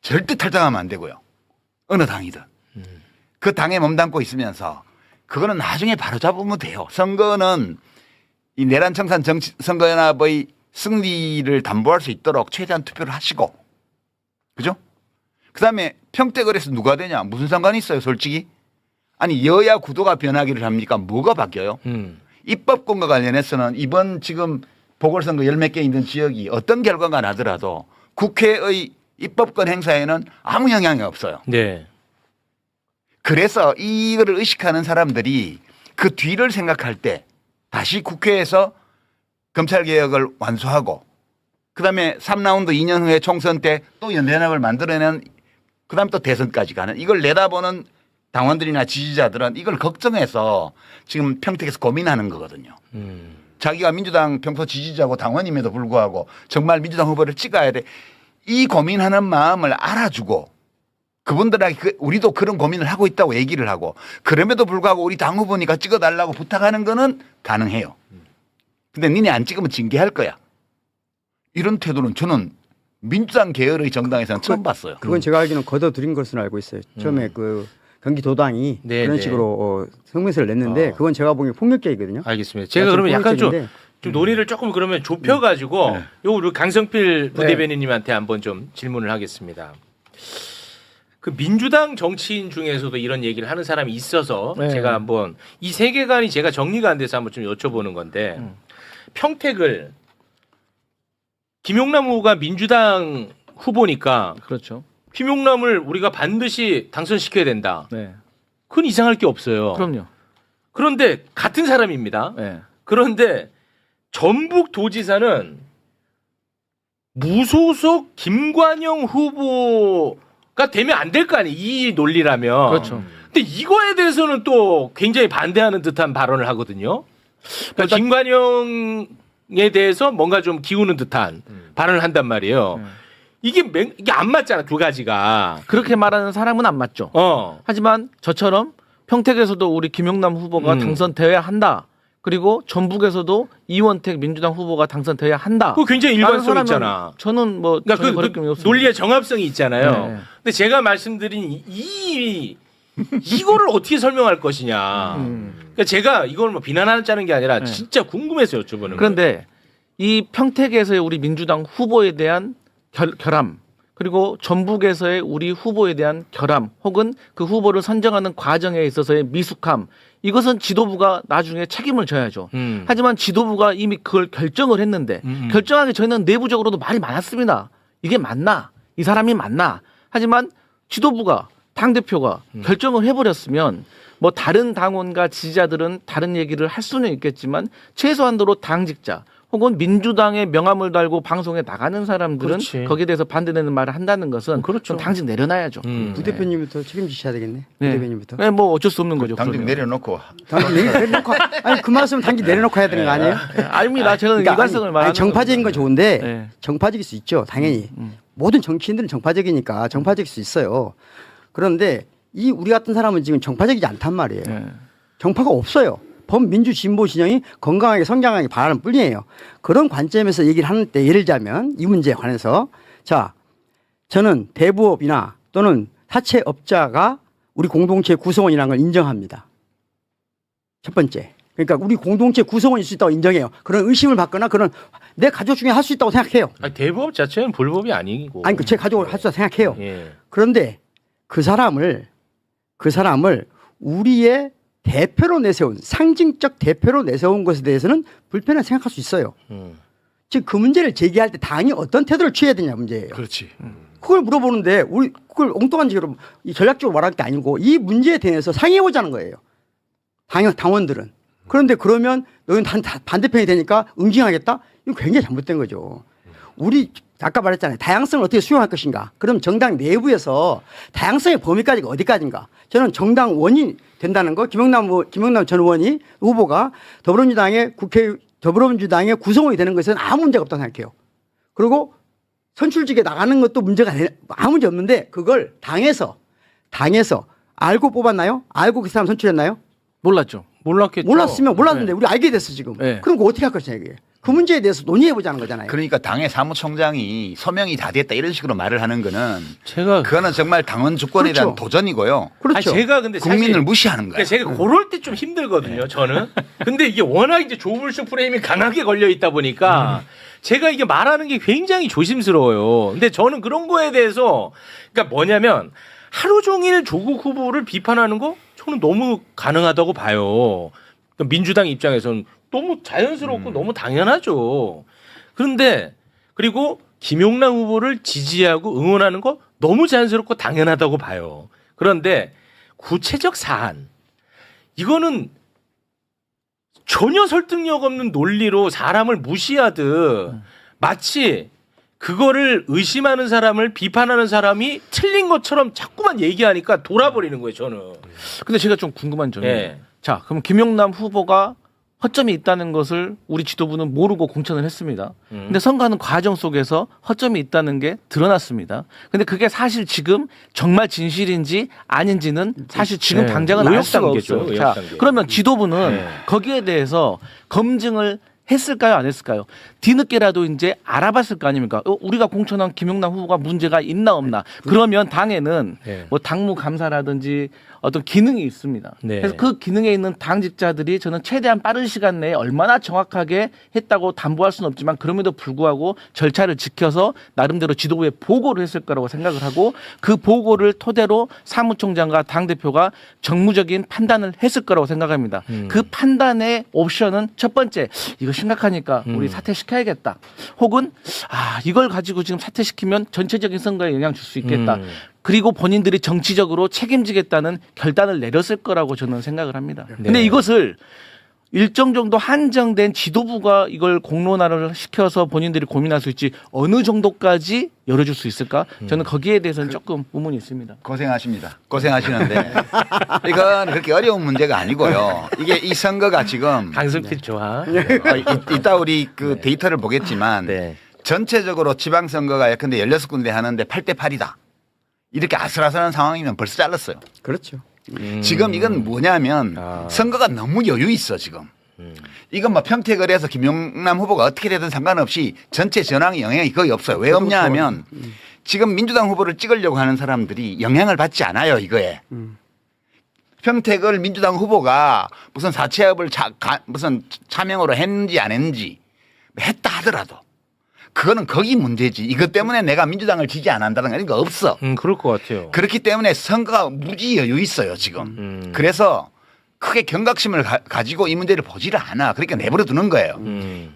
절대 탈당하면 안 되고요. 어느 당이든. 그 당에 몸담고 있으면서 그거는 나중에 바로잡으면 돼요. 선거는 이 내란청산 선거연합의 승리를 담보할 수 있도록 최대한 투표를 하시고. 그죠? 그 다음에 평택을해서 누가 되냐. 무슨 상관이 있어요 솔직히. 아니 여야 구도가 변하기를 합니까? 뭐가 바뀌어요? 입법권과 관련해서는 이번 지금 보궐선거 10몇 개 있는 지역이 어떤 결과가 나더라도 국회의 입법권 행사에는 아무 영향이 없어요. 네. 그래서 이거를 의식하는 사람들이 그 뒤를 생각할 때 다시 국회에서 검찰개혁을 완수하고 그다음에 3라운드 2년 후에 총선 때 또 연대연합을 만들어내는 그다음 또 대선까지 가는 이걸 내다보는 당원들이나 지지자들은 이걸 걱정해서 지금 평택에서 고민하는 거거든요. 자기가 민주당 평소 지지자고 당원임에도 불구하고 정말 민주당 후보를 찍어야 돼. 이 고민하는 마음을 알아주고 그분들에게 우리도 그런 고민을 하고 있다고 얘기를 하고 그럼에도 불구하고 우리 당 후보니까 찍어달라고 부탁하는 거는 가능해요. 근데 니네 안 찍으면 징계할 거야. 이런 태도는 저는 민주당 계열의 정당에서는 처음 봤어요. 그건 제가 알기로는 걷어들인 것으로 알고 있어요. 처음에 그 경기도당이 네, 그런 네. 식으로 성명서를 냈는데 그건 제가 보기엔 폭력계이거든요. 알겠습니다. 제가 그러면 약간 좀 논의를 조금 그러면 좁혀가지고 네. 요 우리 강성필 부대변인님한테 한번 좀 질문을 하겠습니다. 그 민주당 정치인 중에서도 이런 얘기를 하는 사람이 있어서 네. 제가 한번 이 세계관이 제가 정리가 안 돼서 한번 좀 여쭤보는 건데 평택을 김용남 후보가 민주당 후보니까 그렇죠. 김용남을 우리가 반드시 당선시켜야 된다. 네. 그건 이상할 게 없어요. 그럼요. 그런데 같은 사람입니다. 네. 그런데 전북도지사는 무소속 김관영 후보가 되면 안 될 거 아니에요. 이 논리라면. 그렇죠. 근데 이거에 대해서는 또 굉장히 반대하는 듯한 발언을 하거든요. 그러니까 김관영에 대해서 뭔가 좀 기우는 듯한 발언을 한단 말이에요. 이게 안 맞잖아, 두 가지가. 그렇게 말하는 사람은 안 맞죠. 하지만 저처럼 평택에서도 우리 김용남 후보가 당선되어야 한다. 그리고 전북에서도 이원택 민주당 후보가 당선돼야 한다. 그거 굉장히 일관성 있잖아. 저는 뭐 그러니까 전혀 그 거리낌이 없습니다. 논리의 정합성이 있잖아요. 네. 근데 제가 말씀드린 이거를 어떻게 설명할 것이냐. 그러니까 제가 이걸 뭐 비난하자는 게 아니라 진짜 궁금해서 여쭤보는 거예요. 그런데 이 평택에서의 우리 민주당 후보에 대한 결함 그리고 전북에서의 우리 후보에 대한 결함 혹은 그 후보를 선정하는 과정에 있어서의 미숙함 이것은 지도부가 나중에 책임을 져야죠. 하지만 지도부가 이미 그걸 결정을 했는데 결정하기 전에는 내부적으로도 말이 많았습니다. 이게 맞나? 이 사람이 맞나? 하지만 지도부가 당대표가 결정을 해버렸으면 뭐 다른 당원과 지지자들은 다른 얘기를 할 수는 있겠지만 최소한도로 당직자 혹은 민주당의 명함을 달고 방송에 나가는 사람들은 그렇지. 거기에 대해서 반대되는 말을 한다는 것은 그렇죠. 좀 당직 내려놔야죠. 부 대표님부터 책임지셔야 되겠네. 부 네. 대표님부터. 네, 뭐 어쩔 수 없는 거죠. 당직 그러면. 내려놓고 당직 내려놓고 아니 그 말씀 당직 내려놓고 해야 되는 거 아니에요? 아닙니다. 저는 그러니까 일관성을 아니, 말하는 정파적인 건 좋은데 네. 정파적일 수 있죠. 당연히 모든 정치인들은 정파적이니까 정파적일 수 있어요. 그런데 이 우리 같은 사람은 지금 정파적이지 않단 말이에요. 네. 정파가 없어요. 범민주 진보 진영이 건강하게 성장하게 바라는 뿐이에요. 그런 관점에서 얘기를 하는데 예를 들자면 이 문제에 관해서 자 저는 대부업이나 또는 사채업자가 우리 공동체 구성원이라는 걸 인정합니다. 첫 번째. 그러니까 우리 공동체 구성원일 수 있다고 인정해요. 그런 의심을 받거나 그런 내 가족 중에 할 수 있다고 생각해요. 아니, 대부업 자체는 불법이 아니고. 아니 제 가족을 할 수 있다고 생각해요. 예. 그런데 그 사람을 우리의 대표로 내세운 상징적 대표로 내세운 것에 대해서는 불편하게 생각할 수 있어요. 즉 그 문제를 제기할 때 당이 어떤 태도를 취해야 되냐 문제예요. 그렇지. 그걸 물어보는데 우리 그걸 엉뚱한 식으로 전략적으로 말할 게 아니고 이 문제에 대해서 상의해보자는 거예요. 당원들은. 그런데 그러면 너희는 반대편이 되니까 응징하겠다? 이거 굉장히 잘못된 거죠. 우리 아까 말했잖아요. 다양성을 어떻게 수용할 것인가. 그럼 정당 내부에서 다양성의 범위까지가 어디까지인가. 저는 정당 원이 된다는 거 김영남 전 의원이 후보가 더불어민주당의 구성원이 되는 것은 아무 문제가 없다고 생각해요. 그리고 선출직에 나가는 것도 아무 문제 없는데 그걸 당에서 알고 뽑았나요? 알고 그 사람 선출했나요? 몰랐죠. 몰랐겠죠. 몰랐으면 몰랐는데 우리 알게 됐어 지금. 네. 그럼 그거 어떻게 할 것이냐 이게. 그 문제에 대해서 논의해보자는 거잖아요. 그러니까 당의 사무총장이 소명이 다 됐다 이런 식으로 말을 하는 거는 제가 그거는 정말 당원 주권에 대한 그렇죠. 도전이고요. 그렇죠. 아니, 제가 근데 사실 국민을 무시하는 거예요. 그러니까 제가 그럴 때 좀 힘들거든요, 저는. 근데 이게 워낙 이제 조불수 프레임이 강하게 걸려 있다 보니까 제가 이게 말하는 게 굉장히 조심스러워요. 근데 저는 그런 거에 대해서 그러니까 뭐냐면 하루 종일 조국 후보를 비판하는 거 저는 너무 가능하다고 봐요. 그러니까 민주당 입장에서는 너무 자연스럽고 너무 당연하죠. 그런데 그리고 김용남 후보를 지지하고 응원하는 거 너무 자연스럽고 당연하다고 봐요. 그런데 구체적 사안 이거는 전혀 설득력 없는 논리로 사람을 무시하듯 마치 그거를 의심하는 사람을 비판하는 사람이 틀린 것처럼 자꾸만 얘기하니까 돌아버리는 거예요, 저는. 근데 제가 좀 궁금한 점이 예. 자, 그럼 김용남 후보가 허점이 있다는 것을 우리 지도부는 모르고 공천을 했습니다. 근데 선거하는 과정 속에서 허점이 있다는 게 드러났습니다. 근데 그게 사실 지금 정말 진실인지 아닌지는 사실 지금 네. 당장은 알 의혹 수가 단계죠, 없어요. 의혹 자, 단계. 그러면 지도부는 네. 거기에 대해서 검증을 했을까요, 안 했을까요? 뒤늦게라도 이제 알아봤을 거 아닙니까? 우리가 공천한 김용남 후보가 문제가 있나 없나? 그러면 당에는 네. 뭐 당무 감사라든지 어떤 기능이 있습니다. 네. 그래서 그 기능에 있는 당직자들이 저는 최대한 빠른 시간 내에 얼마나 정확하게 했다고 담보할 수는 없지만 그럼에도 불구하고 절차를 지켜서 나름대로 지도부에 보고를 했을 거라고 생각을 하고 그 보고를 토대로 사무총장과 당대표가 정무적인 판단을 했을 거라고 생각합니다. 그 판단의 옵션은 첫 번째, 이거 심각하니까 우리 사퇴시켜야겠다. 혹은 이걸 가지고 지금 사퇴시키면 전체적인 선거에 영향 줄 수 있겠다. 그리고 본인들이 정치적으로 책임지겠다는 결단을 내렸을 거라고 저는 생각을 합니다. 근데 이것을 일정 정도 한정된 지도부가 이걸 공론화를 시켜서 본인들이 고민할 수 있지 어느 정도까지 열어줄 수 있을까? 저는 거기에 대해서는 조금 의문이 있습니다. 고생하십니다. 고생하시는데 이건 그렇게 어려운 문제가 아니고요. 이게 이 선거가 지금 강승필 좋아. 이따 우리 그 데이터를 보겠지만 네. 전체적으로 지방선거가 예컨대 16군데 하는데 8대 8이다. 이렇게 아슬아슬한 상황이면 벌써 잘랐어요. 그렇죠. 지금 이건 뭐냐면 선거가 너무 여유 있어 지금. 이건 뭐 평택을 해서 김용남 후보가 어떻게 되든 상관없이 전체 전황에 영향이 거의 없어요. 왜 없냐 하면 지금 민주당 후보를 찍으려고 하는 사람들이 영향을 받지 않아요 이거에. 평택을 민주당 후보가 무슨 사채업을 무슨 차명으로 했는지 안 했는지 했다 하더라도 그거는 거기 문제지. 이것 때문에 내가 민주당을 지지 안 한다는 거 이런 거 없어. 그럴 것 같아요. 그렇기 때문에 선거가 무지 여유 있어요 지금. 그래서 크게 경각심을 가지고 이 문제를 보지를 않아. 그러니까 내버려 두는 거예요.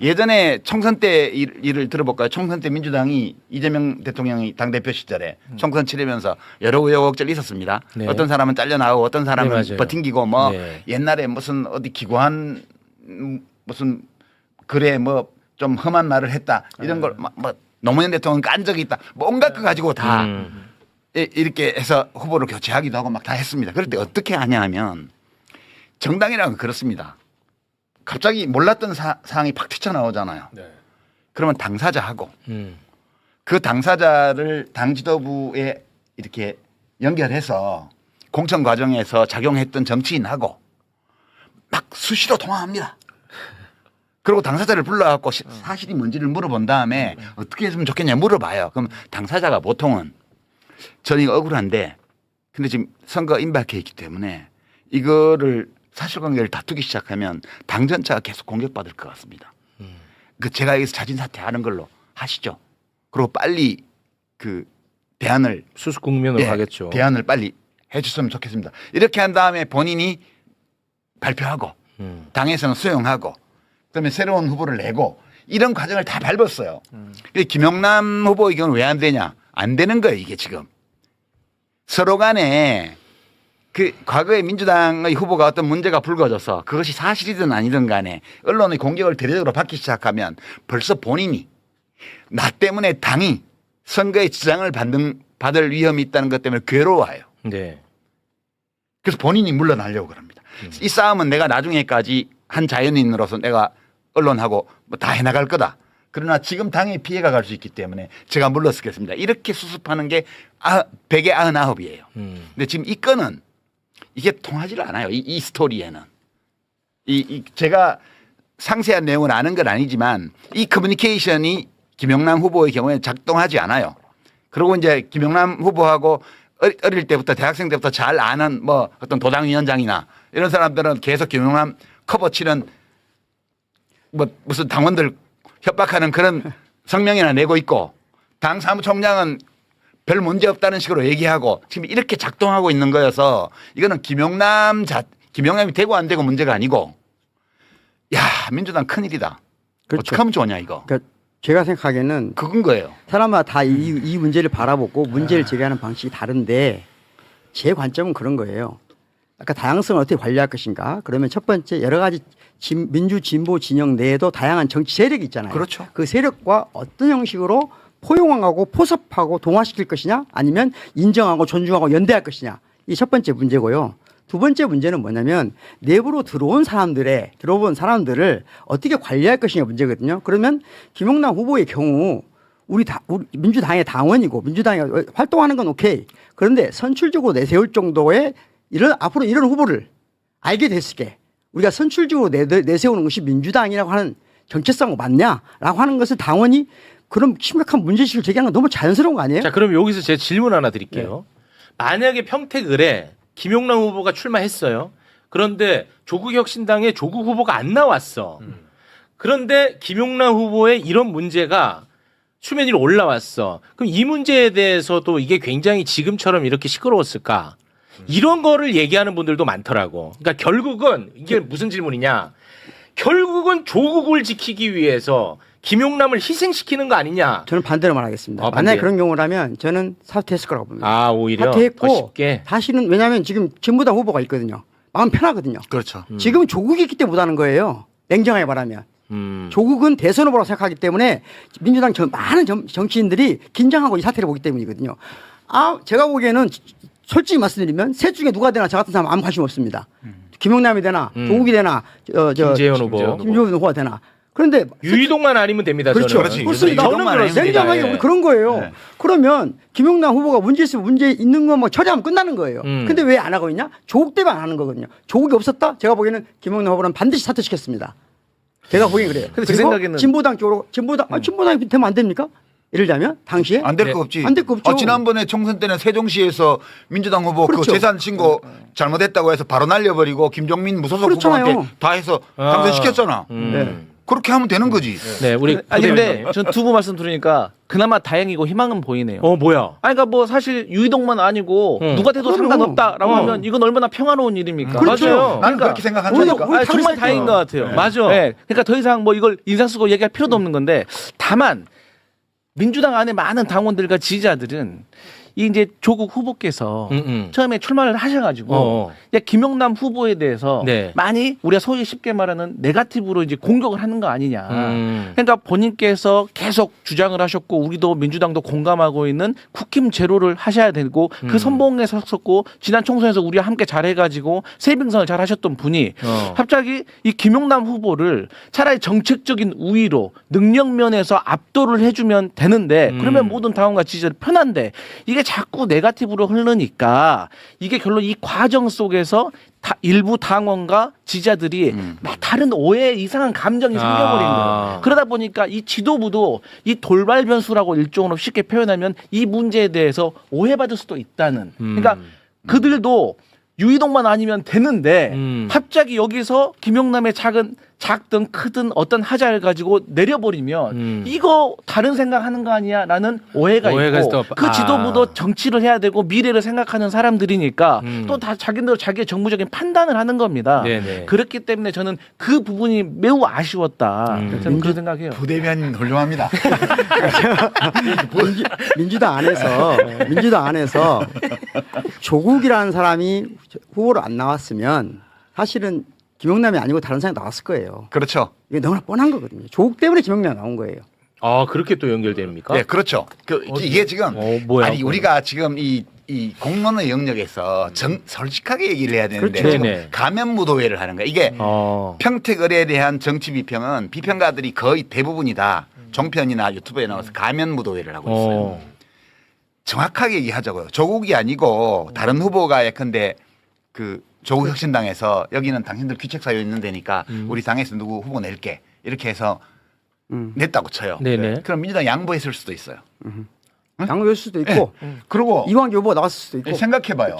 예전에 총선 때 일을 들어볼까요? 총선 때 민주당이 이재명 대통령이 당대표 시절에 총선 치르면서 여러 우여곡절이 있었습니다. 네. 어떤 사람은 잘려나오고 어떤 사람은 네, 맞아요. 버팅기고 뭐 네. 옛날에 무슨 어디 기고한 무슨 글에 뭐 좀 험한 말을 했다 이런 걸 뭐 노무현 대통령 깐 적이 있다 뭐 온갖 거 가지고 다 이렇게 해서 후보를 교체하기도 하고 막 다 했습니다. 그럴 때 어떻게 하냐 하면 정당이라는 건 그렇습니다. 갑자기 몰랐던 사항이 팍 튀쳐나오잖아요. 네. 그러면 당사자하고 그 당사자를 당 지도부에 이렇게 연결해서 공천 과정에서 작용했던 정치인하고 막 수시로 통화합니다. 그리고 당사자를 불러갖고 사실이 뭔지를 물어본 다음에 어떻게 했으면 좋겠냐 물어봐요. 그럼 당사자가 보통은 저는 이거 억울한데 근데 지금 선거 임박해 있기 때문에 이거를 사실관계를 다투기 시작하면 당 전체가 계속 공격받을 것 같습니다. 그 제가 여기서 자진 사퇴하는 걸로 하시죠. 그리고 빨리 그 대안을 수습 국면으로 가겠죠. 대안을 빨리 해줬으면 좋겠습니다. 이렇게 한 다음에 본인이 발표하고 당에서는 수용하고 그다음에 새로운 후보를 내고 이런 과정을 다 밟았어요. 근데 김용남 후보의 경우는 왜 안 되냐? 안 되는 거예요 이게 지금. 서로 간에 그 과거에 민주당의 후보가 어떤 문제가 불거져서 그것이 사실이든 아니든 간에 언론의 공격을 대대적으로 받기 시작하면 벌써 본인이 나 때문에 당이 선거에 지장을 받을 위험이 있다는 것 때문에 괴로워해요. 네. 그래서 본인이 물러나려고 그럽니다. 이 싸움은 내가 나중에까지 한 자연인으로서 내가 언론하고 뭐 다 해나갈 거다. 그러나 지금 당에 피해가 갈 수 있기 때문에 제가 물러서겠습니다. 이렇게 수습하는 게 100에 99이에요. 근데 지금 이 건은 이게 통하지를 않아요. 이 스토리에는. 제가 상세한 내용을 아는 건 아니지만 이 커뮤니케이션이 김용남 후보의 경우에 작동하지 않아요. 그리고 이제 김용남 후보하고 어릴 때부터 대학생 때부터 잘 아는 뭐 어떤 도당위원장이나 이런 사람들은 계속 김용남 커버 치는 뭐 무슨 당원들 협박하는 그런 성명이나 내고 있고 당 사무총장은 별 문제 없다는 식으로 얘기하고 지금 이렇게 작동하고 있는 거여서 이거는 김용남이 되고 안 되고 문제가 아니고 야 민주당 큰일이다. 그렇죠. 어떻게 하면 좋냐 이거. 그러니까 제가 생각하기에는 그건 거예요. 사람마다 다 이 문제를 바라보고 문제를 제기하는 방식이 다른데 제 관점은 그런 거예요. 아까 다양성을 어떻게 관리할 것인가. 그러면 첫 번째 여러 가지 민주 진보 진영 내에도 다양한 정치 세력이 있잖아요. 그렇죠. 그 세력과 어떤 형식으로 포용하고 포섭하고 동화시킬 것이냐 아니면 인정하고 존중하고 연대할 것이냐. 이 첫 번째 문제고요. 두 번째 문제는 뭐냐면 내부로 들어온 사람들을 어떻게 관리할 것이냐 문제거든요. 그러면 김용남 후보의 경우 우리 민주당의 당원이고 민주당이 활동하는 건 오케이. 그런데 선출적으로 내세울 정도의 앞으로 이런 후보를 알게 됐을 때 우리가 선출적으로 내세우는 것이 민주당이라고 하는 정체성이 맞냐라고 하는 것을 당원이 그런 심각한 문제의식을 제기하는 건 너무 자연스러운 거 아니에요? 자, 그럼 여기서 제 질문 하나 드릴게요. 만약에 평택을에 김용남 후보가 출마했어요. 그런데 조국혁신당의 조국 후보가 안 나왔어. 그런데 김용남 후보의 이런 문제가 수면 위로 올라왔어. 그럼 이 문제에 대해서도 이게 굉장히 지금처럼 이렇게 시끄러웠을까? 이런 거를 얘기하는 분들도 많더라고. 그러니까 결국은 이게 무슨 질문이냐? 결국은 조국을 지키기 위해서 김용남을 희생시키는 거 아니냐? 저는 반대로 말하겠습니다. 만약에 그런 경우라면 저는 사퇴했을 거라고 봅니다. 아, 오히려 사퇴했고 더 쉽게. 다시는 왜냐하면 지금 진보당 후보가 있거든요. 마음 편하거든요. 그렇죠. 지금 조국이 있기 때문에 못하는 거예요. 냉정하게 말하면. 조국은 대선 후보라고 생각하기 때문에 민주당 많은 정치인들이 긴장하고 이 사태를 보기 때문이거든요. 제가 보기에는 솔직히 말씀드리면 셋 중에 누가 되나 저 같은 사람 아무 관심 없습니다. 김용남이 되나 조국이 되나 김재현 후보. 김재현 후보가 되나. 그런데 유이동만 아니면 됩니다. 그렇죠. 저는. 그렇지. 그렇습니다. 유이동만 아니면 냉정하게 됩니다. 우리 그런 거예요. 네. 그러면 김용남 후보가 문제 있으면 문제 있는 거 뭐 처리하면 끝나는 거예요. 근데 왜 안 하고 있냐? 조국 때문에 안 하는 거거든요. 조국이 없었다? 제가 보기에는 김용남 후보는 반드시 사퇴시켰습니다. 제가 보기엔 그래요. 근데 제 그리고 생각에는- 진보당 쪽으로 진보당이 되면 안 됩니까? 예를 들자면 당시에 안 될 거 없지. 안 될 거 없죠. 지난번에 총선 때는 세종시에서 민주당 후보 그렇죠. 그 재산 신고 잘못했다고 해서 바로 날려버리고 김종민 무소속 그렇잖아요. 후보한테 다 해서 당선시켰잖아. 네. 그렇게 하면 되는 거지. 네, 우리 아니 근데 부대변인. 전 두 분 말씀 들으니까 그나마 다행이고 희망은 보이네요. 뭐야? 아니 그러니까 뭐 사실 유이동만 아니고 누가 돼도 그럼. 상관없다라고 하면 이건 얼마나 평화로운 일입니까? 그렇죠. 맞아요. 나는 그렇게 생각한다니까. 우리 아니, 정말 탈세니까. 다행인 것 같아요. 맞아. 네, 그러니까 더 이상 뭐 이걸 인상 쓰고 얘기할 필요도 없는 건데 다만 민주당 안에 많은 당원들과 지지자들은 이 이제 조국 후보께서 처음에 출마를 하셔가지고 이제 김용남 후보에 대해서 네. 많이 우리가 소위 쉽게 말하는 네거티브로 이제 공격을 하는 거 아니냐. 그러니까 본인께서 계속 주장을 하셨고 우리도 민주당도 공감하고 있는 국힘 제로를 하셔야 되고 그 선봉에 섰었고 지난 총선에서 우리와 함께 잘해가지고 세빙선을 잘 하셨던 분이 갑자기 이 김용남 후보를 차라리 정책적인 우위로 능력 면에서 압도를 해주면 되는데 그러면 모든 당원과 지지자들 편한데 이게 자꾸 네거티브로 흐르니까 이게 결론 이 과정 속에서 일부 당원과 지지자들이 막 다른 오해 이상한 감정이 생겨버린 거예요. 그러다 보니까 이 지도부도 이 돌발 변수라고 일종으로 쉽게 표현하면 이 문제에 대해서 오해받을 수도 있다는. 그러니까 그들도 유이동만 아니면 되는데 갑자기 여기서 김용남의 작든 크든 어떤 하자를 가지고 내려버리면 이거 다른 생각하는 거 아니야라는 오해가 있고 그 지도부도 정치를 해야 되고 미래를 생각하는 사람들이니까 또 다 자기들 자기의 정무적인 판단을 하는 겁니다. 네네. 그렇기 때문에 저는 그 부분이 매우 아쉬웠다. 저는 그런 생각해요. 부대변인 훌륭합니다. 민주당 안에서 조국이라는 사람이 후보로 안 나왔으면 사실은 김용남이 아니고 다른 사람이 나왔을 거예요. 그렇죠. 이게 너무나 뻔한 거거든요. 조국 때문에 김용남이 나온 거예요. 아, 그렇게 또 연결됩니까? 네, 그렇죠. 이게 지금 뭐야? 아니 우리가 지금 이 공론의 영역에서 솔직하게 얘기를 해야 되는데 그렇죠. 지금 네네. 가면무도회를 하는 거야. 이게 평택을에 대한 정치 비평은 비평가들이 거의 대부분이다. 종편이나 유튜브에 나와서 가면무도회를 하고 있어요. 정확하게 얘기하자고요. 조국이 아니고 다른 후보가 예컨대 그 조국 혁신당에서 여기는 당신들 귀책 사유 있는 데니까 우리 당에서 누구 후보 낼게 이렇게 해서 냈다고 쳐요. 네네. 그럼 민주당 양보했을 수도 있어요. 양보할 수도 있고 그리고 이왕 후보가 나왔을 수도 있고. 생각해봐요.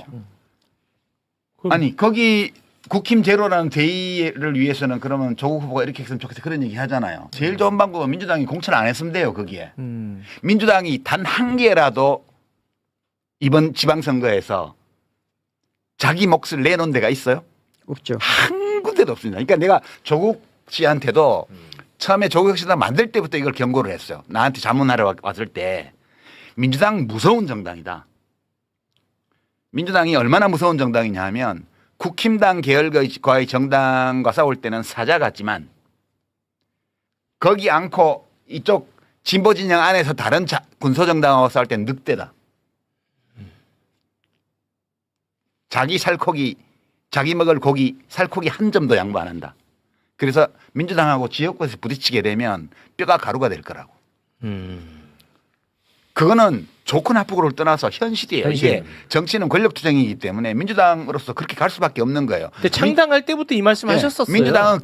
아니 거기 국힘 제로라는 대의를 위해서는 그러면 조국 후보가 이렇게 했으면 좋겠다 그런 얘기 하잖아요. 제일 좋은 방법은 민주당이 공천을 안 했으면 돼요. 거기에. 민주당이 단 한 개라도 이번 지방선거에서 자기 몫을 내놓은 데가 있어요? 없죠. 한 군데도 없습니다. 그러니까 내가 조국 씨한테도 처음에 조국 혁신당 만들 때부터 이걸 경고를 했어요. 나한테 자문하러 왔을 때 민주당 무서운 정당이다. 민주당이 얼마나 무서운 정당이냐 하면 국힘당 계열과의 정당과 싸울 때는 사자 같지만 거기 않고 이쪽 진보 진영 안에서 다른 군소정당하고 싸울 때는 늑대다. 자기 살코기, 자기 먹을 고기, 살코기 한 점도 양보 안 한다. 그래서 민주당하고 지역구에서 부딪히게 되면 뼈가 가루가 될 거라고. 그거는 좋고 나쁘고를 떠나서 현실이에요. 이게 정치는 권력투쟁이기 때문에 민주당으로서 그렇게 갈 수밖에 없는 거예요. 근데 창당할 때부터 이 말씀 하셨었어요. 민주당은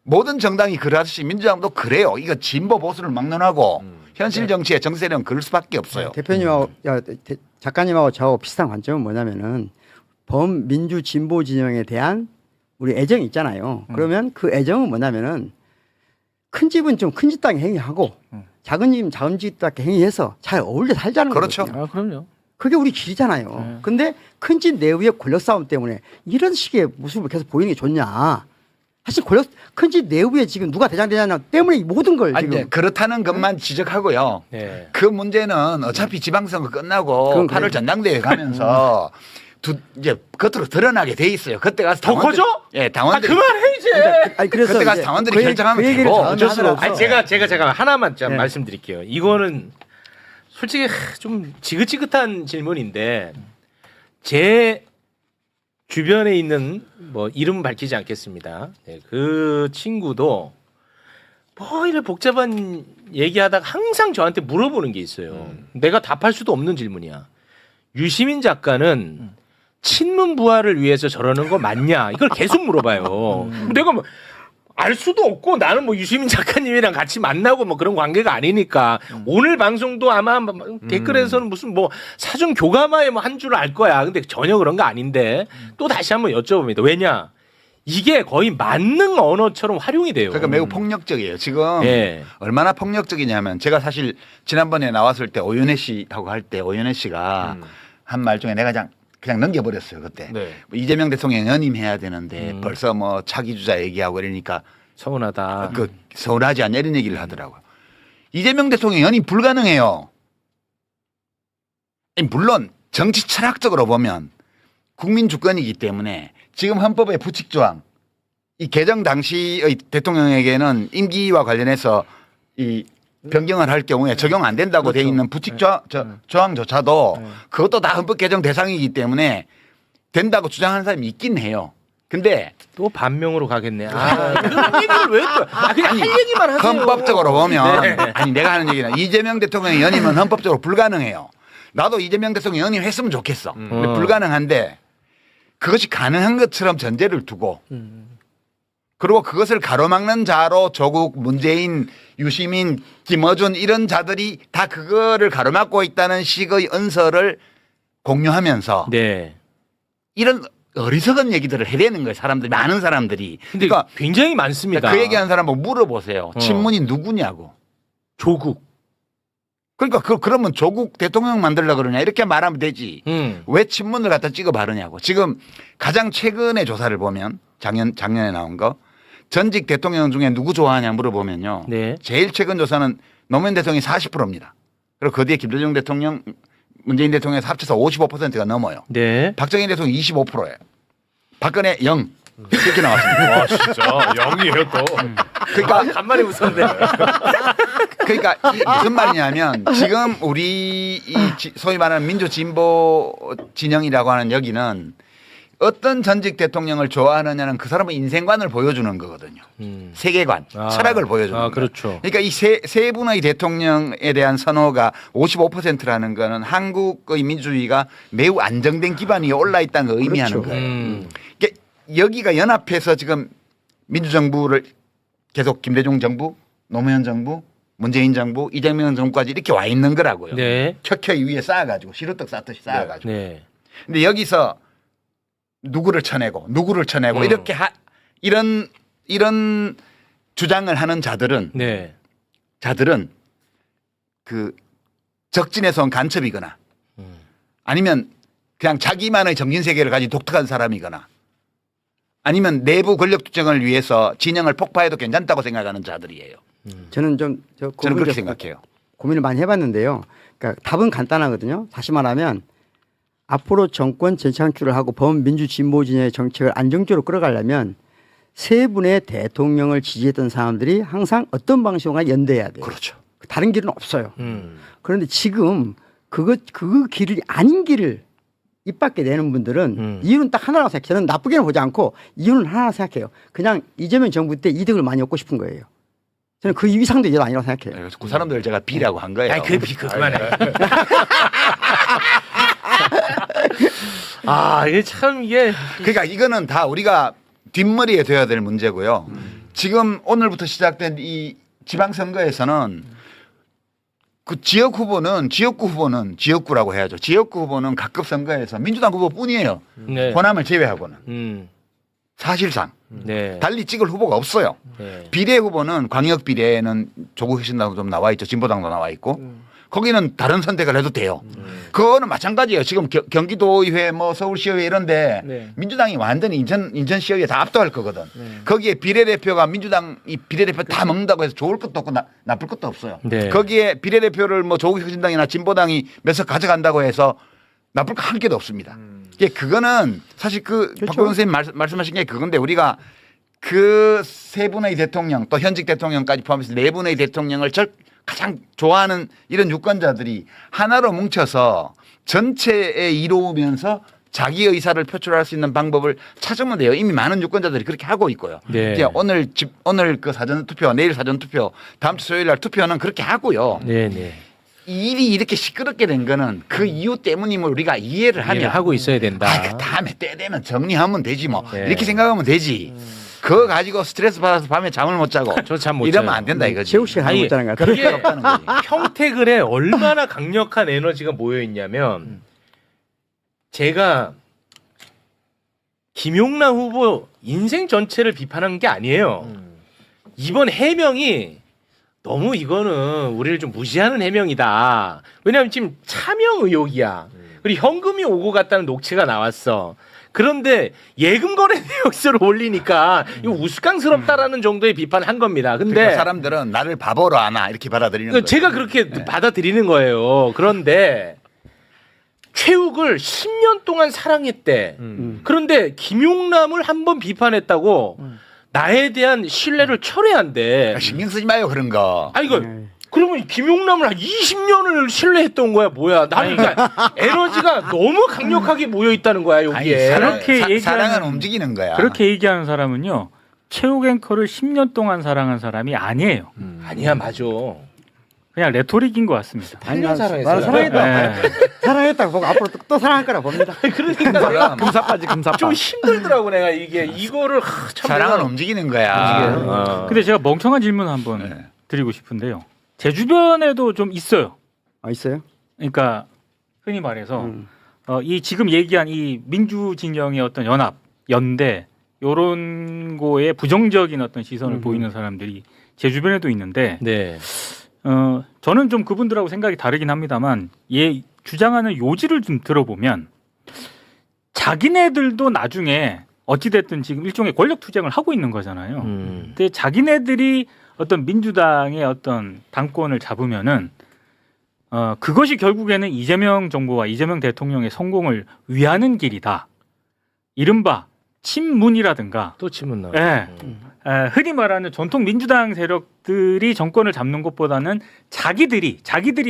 모든 정당이 그러듯이 민주당도 그래요. 이거 진보 보수를 막론하고 현실 정치의 정세력은 그럴 수밖에 없어요. 대표님하고 작가님하고 저하고 비슷한 관점은 뭐냐면은 범민주 진보 진영에 대한 우리 애정이 있잖아요. 그러면 그 애정은 뭐냐면은 큰 집은 좀 큰 집답게 행위하고 작은 집은 작은 집답게 행위해서 잘 어울려 살자는 그렇죠. 거거든요. 아, 그럼요. 그게 우리 길이잖아요. 근데 큰 집 내부의 권력 싸움 때문에 이런 식의 모습을 계속 보이는 게 좋냐. 사실 큰 집 내부에 지금 누가 대장되냐 때문에 이 모든 걸 아니, 지금 그렇다는 것만 지적하고요. 네. 그 문제는 어차피 지방선거 끝나고 8월 전당대회 가면서 이제 겉으로 드러나게 돼 있어요. 그때 가서 더 커져? 예, 당원들이 그만해 이제. 아니 그래서 그때 가서 이제 당원들이 그 얘기- 결정하면 그 얘기를 되고. 다음에 어쩔 수가 하더라도 없어. 아니 제가 하나만 좀 네. 말씀드릴게요. 이거는 솔직히 좀 지긋지긋한 질문인데 제 주변에 있는 뭐 이름 밝히지 않겠습니다. 네, 그 친구도 뭐 이래 복잡한 얘기하다가 항상 저한테 물어보는 게 있어요. 내가 답할 수도 없는 질문이야. 유시민 작가는 친문 부활을 위해서 저러는 거 맞냐? 이걸 계속 물어봐요. 내가 뭐 알 수도 없고 나는 뭐 유시민 작가님이랑 같이 만나고 뭐 그런 관계가 아니니까 오늘 방송도 아마 댓글에서는 무슨 뭐 사전 교감하에 뭐 한 줄 알 거야. 근데 전혀 그런 거 아닌데 또 다시 한번 여쭤봅니다. 왜냐? 이게 거의 만능 언어처럼 활용이 돼요. 그러니까 매우 폭력적이에요. 지금 예. 얼마나 폭력적이냐면 제가 사실 지난번에 나왔을 때 오연혜 씨하고 할 때 오연혜 씨가 한 말 중에 내가 그냥 넘겨버렸어요. 그때 네. 뭐 이재명 대통령 연임해야 되는데 벌써 뭐 차기 주자 얘기하고 이러니까 서운하다. 그 서운하지 않냐 이런 얘기를 하더라고요. 이재명 대통령 연임 불가능해요. 물론 정치 철학적으로 보면 국민 주권이기 때문에 지금 헌법의 부칙 조항 이 개정 당시의 대통령에게는 임기와 관련해서 이 변경을 할 경우에 적용 안 된다고 돼 있는 부칙 조항조차도 그것도 다 헌법 개정 대상이기 때문에 된다고 주장하는 사람이 있긴 해요. 근데 또 반명으로 가겠네. 그런 얘기를 왜 또? 그냥 할 얘기만 하세요. 헌법적으로 보면 네. 아니 내가 하는 얘기는 이재명 대통령의 연임은 헌법적으로 불가능해요. 나도 이재명 대통령 연임했으면 좋겠어. 근데 불가능한데 그것이 가능한 것처럼 전제를 두고 그리고 그것을 가로막는 자로 조국, 문재인, 유시민, 김어준 이런 자들이 다 그거를 가로막고 있다는 식의 언설을 공유하면서 네. 이런 어리석은 얘기들을 해대는 거예요. 사람들이 많은 사람들이. 근데 그러니까 굉장히 많습니다. 그 얘기하는 사람 뭐 물어보세요. 친문이 누구냐고. 조국. 그러니까 그러면 조국 대통령 만들려고 그러냐 이렇게 말하면 되지. 왜 친문을 갖다 찍어 바르냐고. 지금 가장 최근의 조사를 보면 작년에 나온 거 전직 대통령 중에 누구 좋아하냐 물어보면요. 네. 제일 최근 조사는 노무현 대통령이 40%입니다. 그리고 그 뒤에 김대중 대통령, 문재인 대통령에서 합쳐서 55%가 넘어요. 네. 박정희 대통령 25%예요. 박근혜 0. 이렇게 나왔습니다. 와 진짜 영이에요 또. 그러니까 간만에 웃었네. 그러니까 무슨 말이냐면 지금 우리 소위 말하는 민주진보 진영이라고 하는 여기는 어떤 전직 대통령을 좋아하느냐는 그 사람의 인생관을 보여주는 거거든요. 세계관, 철학을 보여주는 거예요. 그렇죠. 그러니까 이 세 분의 대통령에 대한 선호가 55%라는 거는 한국의 민주주의가 매우 안정된 기반이 올라 있다는 걸 의미하는 그렇죠. 거예요. 그러니까 여기가 연합해서 지금 민주정부를 계속 김대중 정부, 노무현 정부, 문재인 정부, 이재명 정부까지 이렇게 와 있는 거라고요. 네. 켜켜이 위에 쌓아가지고 시루떡 쌓듯이 쌓아가지고. 네. 근데 여기서 누구를 쳐내고 이렇게 이런 주장을 하는 자들은 그 적진에서 온 간첩이거나 아니면 그냥 자기만의 정신 세계를 가진 독특한 사람이거나 아니면 내부 권력 투쟁을 위해서 진영을 폭파해도 괜찮다고 생각하는 자들이에요. 저는 저는 그렇게 생각해요. 고민을 많이 해봤는데요. 그러니까 답은 간단하거든요. 다시 말하면 앞으로 정권 재창출을 하고 범민주진보진의 정책을 안정적으로 끌어가려면 세 분의 대통령을 지지했던 사람들이 항상 어떤 방식으로 연대해야 돼요. 그렇죠. 다른 길은 없어요. 그런데 지금 그 길이 아닌 길을 입 밖에 내는 분들은 이유는 딱 하나라고 생각해요. 저는 나쁘게는 보지 않고 이유는 하나라고 생각해요. 그냥 이재명 정부 때 이득을 많이 얻고 싶은 거예요. 저는 그 이상도 이제 아니라고 생각해요. 그래서 그 사람들 제가 B라고 한 거예요. 아니 그만해. 이게 참 이게 그러니까 이거는 다 우리가 뒷머리에 둬야 될 문제고요. 지금 오늘부터 시작된 이 지방선거에서는 그 지역구 후보는 지역구라고 해야죠. 지역구 후보는 각급 선거에서 민주당 후보뿐이에요. 네. 호남을 제외하고는. 사실상. 네. 달리 찍을 후보가 없어요. 네. 비례 후보는 광역 비례는 조국 혁신당도 좀 나와 있죠. 진보당도 나와 있고. 거기는 다른 선택을 해도 돼요. 그거는 마찬가지예요. 지금 경기도의회 뭐 서울시의회 이런데 네. 민주당이 완전히 인천시의회 다 압도할 거거든. 거기에 비례대표가 민주당이 비례대표 다 먹는다고 해서 좋을 것도 없고 나쁠 것도 없어요. 네. 거기에 비례대표를 뭐 조국 혁신당이나 진보당이 몇 석 가져간다고 해서 나쁠 거 한 개도 없습니다. 그거는 사실 그렇죠. 박근혜 선생님 말씀하신 게 그건데 우리가 그 세 분의 대통령 또 현직 대통령까지 포함해서 네 분의 대통령을 가장 좋아하는 이런 유권자들이 하나로 뭉쳐서 전체에 이루면서 자기 의사를 표출할 수 있는 방법을 찾으면 돼요. 이미 많은 유권자들이 그렇게 하고 있고요. 네. 이제 오늘 그 사전 투표, 내일 사전 투표, 다음 주 수요일 날 투표는 그렇게 하고요. 네. 이 일이 이렇게 시끄럽게 된 거는 그 이유 때문임을 우리가 이해를 하면 하고 있어야 된다. 그 다음에 때 되면 정리하면 되지 뭐 네. 이렇게 생각하면 되지. 그거 가지고 스트레스 받아서 밤에 잠을 못 자고 저 잠 못 이러면 자요. 안 된다 이거지. 최욱 씨가 하고 있다는 것 같아요. 그게 없다는 거지. 평택을에 얼마나 강력한 에너지가 모여 있냐면 제가 김용남 후보 인생 전체를 비판한 게 아니에요. 이번 해명이 너무 이거는 우리를 좀 무시하는 해명이다. 왜냐하면 지금 차명 의혹이야. 그리고 현금이 오고 갔다는 녹취가 나왔어. 그런데 예금 거래 내역서를 올리니까 이거 우스꽝스럽다라는 정도의 비판을 한 겁니다. 근데 그러니까 사람들은 나를 바보로 아나 이렇게 받아들이는 거예요. 제가 그렇게 받아들이는 거예요. 그런데 최욱을 10년 동안 사랑했대. 그런데 김용남을 한번 비판했다고 나에 대한 신뢰를 철회한대. 신경 쓰지 마요 그런 거. 아니 이거 그러면 김용남을 한 20년을 신뢰했던 거야 뭐야? 나는 그러니까 에너지가 너무 강력하게 모여 있다는 거야 여기에. 그렇게 얘기하는- 사랑은 움직이는 거야. 그렇게 얘기하는 사람은요. 최욱 앵커를 10년 동안 사랑한 사람이 아니에요. 아니야 맞아. 그냥 레토릭인 것 같습니다. 8년 사랑했어요. 나는 사랑했다. 네. 사랑했다고 보고 앞으로 또 사랑할 거라 봅니다. 그러니까 내가 금사빠지 금사빠. 좀 힘들더라고 내가 이거를 참 사랑은 내가- 움직이는 거야. 아. 근데 제가 멍청한 질문 한번 네. 드리고 싶은데요. 제 주변에도 좀 있어요. 있어요? 그러니까 흔히 말해서 이 지금 얘기한 이 민주진영의 어떤 연합, 연대 요런 거에 부정적인 어떤 시선을 보이는 사람들이 제 주변에도 있는데 네. 저는 좀 그분들하고 생각이 다르긴 합니다만 얘 주장하는 요지를 좀 들어보면 자기네들도 나중에 어찌됐든 지금 일종의 권력 투쟁을 하고 있는 거잖아요. 근데 자기네들이 어떤 민주당의 어떤 당권을 잡으면은 그것이 결국에는 이재명 정부와 이재명 대통령의 성공을 위하는 길이다. 이른바 친문이라든가 또 치면 나. 예. 흔히 말하는 전통 민주당 세력들이 정권을 잡는 것보다는 자기들이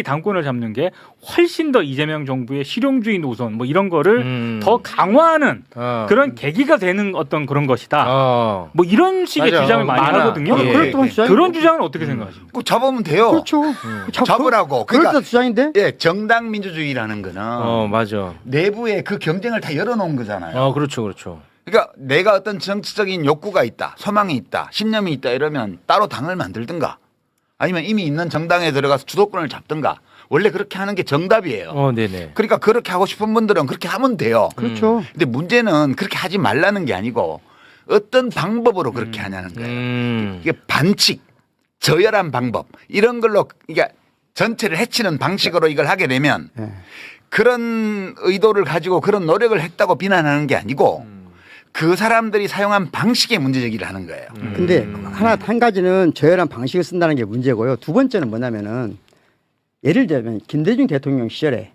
당권을 잡는 게 훨씬 더 이재명 정부의 실용주의 노선 뭐 이런 거를 더 강화하는 그런 계기가 되는 어떤 그런 것이다. 뭐 이런 식의 맞아. 주장을 많이 많아. 하거든요. 예. 그렇다면 주장이 그런 주장은 어떻게 생각하십니까? 꼭 잡으면 돼요. 그렇죠. 잡으라고. 그럴 때 그러니까 주장인데. 예, 정당 민주주의라는 거는 맞아. 내부에 그 경쟁을 다 열어놓은 거잖아요. 그렇죠, 그렇죠. 그러니까 내가 어떤 정치적인 욕구가 있다, 소망이 있다, 신념이 있다 이러면 따로 당을 만들든가 아니면 이미 있는 정당에 들어가서 주도권을 잡든가 원래 그렇게 하는 게 정답이에요. 네네. 그러니까 그렇게 하고 싶은 분들은 그렇게 하면 돼요. 그렇죠. 근데 문제는 그렇게 하지 말라는 게 아니고 어떤 방법으로 그렇게 하냐는 거예요. 이게 반칙, 저열한 방법 이런 걸로 이게 전체를 해치는 방식으로 이걸 하게 되면 네. 그런 의도를 가지고 그런 노력을 했다고 비난하는 게 아니고 그 사람들이 사용한 방식에 문제제기를 하는 거예요. 근데 한 가지는 저열한 방식을 쓴다는 게 문제고요. 두 번째는 뭐냐면은 예를 들면 김대중 대통령 시절에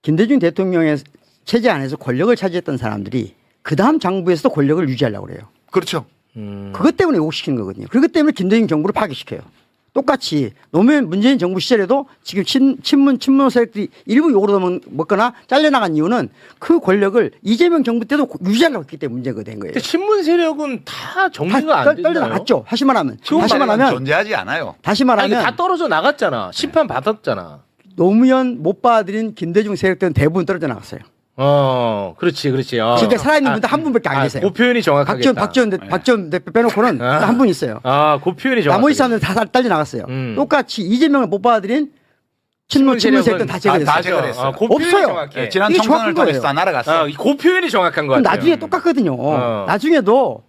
김대중 대통령의 체제 안에서 권력을 차지했던 사람들이 그 다음 장부에서도 권력을 유지하려고 그래요. 그렇죠. 그것 때문에 욕시키는 거거든요. 그것 때문에 김대중 정부를 파괴시켜요. 똑같이 노무현 문재인 정부 시절에도 지금 친문 세력들이 일부 욕으로 먹거나 잘려나간 이유는 그 권력을 이재명 정부 때도 유지하려고 했기 때문에 문제가 된 거예요. 근데 친문 세력은 다 정리가 안 됐나요? 떨려나갔죠. 다시 말하면 존재하지 않아요. 다시 아니, 말하면 다 떨어져 나갔잖아. 심판 받았잖아. 노무현 못 받아들인 김대중 세력들은 대부분 떨어져 나갔어요. 그렇지. 지금 살아있는 분들 한 분밖에 안 계세요. 그 표현이 정확하겠다. 박지원 대표 빼놓고는 한 분 있어요. 그 표현이 정확하겠다. 나머지 사람들 다 떨려 나갔어요. 똑같이 이재명을 못 받아들인 친문 세력들은 다 제거됐어요. 다 제거됐어요. 그 표현이 없어요. 정확해. 네, 지난 이게 총선을 정확한 통해서 거예요. 다 날아갔어. 그 표현이 정확한 거 그럼 같아요. 나중에 똑같거든요. 나중에도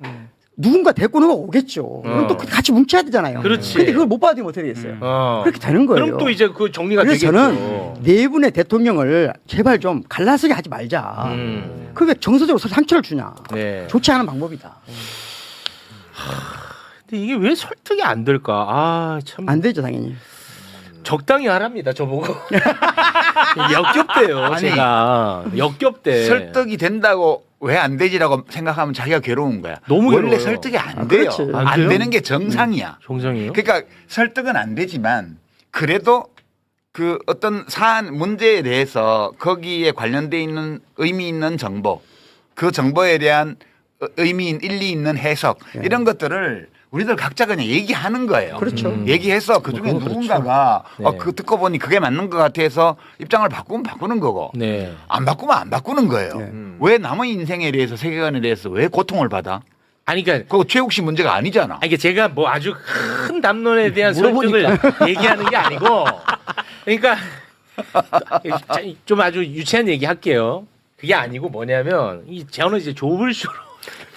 누군가 데리고 오는 거 오겠죠. 그럼 또 같이 뭉쳐야 되잖아요. 그렇지. 근데 그걸 못 받으면 어떻게 되겠어요. 그렇게 되는 거예요. 그럼 또 이제 그 정리가 그래서 되겠죠. 저는 네 분의 대통령을 제발 좀 갈라서게 하지 말자. 그게 정서적으로 상처를 주냐. 네. 좋지 않은 방법이다. 근데 이게 왜 설득이 안 될까? 참. 안 되죠, 당연히. 적당히 하랍니다, 저보고. 역겹대요, 아니, 제가. 역겹대. 설득이 된다고 왜 안 되지라고 생각하면 자기가 괴로운 거야. 너무 원래 괴로워요. 설득이 안 돼요. 그렇지. 안 안 돼요? 되는 게 정상이야. 정상이에요? 그러니까 설득은 안 되지만 그래도 그 어떤 사안 문제에 대해서 거기에 관련돼 있는 의미 있는 정보, 그 정보에 대한 의미 일리 있는 해석 이런 것들을 우리들 각자 그냥 얘기하는 거예요. 그렇죠. 얘기해서 그 중에 누군가가 네. 그 듣고 보니 그게 맞는 것 같아서 입장을 바꾸면 바꾸는 거고 네. 안 바꾸면 안 바꾸는 거예요. 네. 왜 남의 인생에 대해서 세계관에 대해서 왜 고통을 받아? 아니, 그러니까. 그거 최욱 씨 문제가 아니잖아. 이게 제가 뭐 아주 큰 담론에 대한 설득을 얘기하는 게 아니고, 그러니까 좀 아주 유치한 얘기 할게요. 그게 아니고 뭐냐면 저는 이제 조블쇼로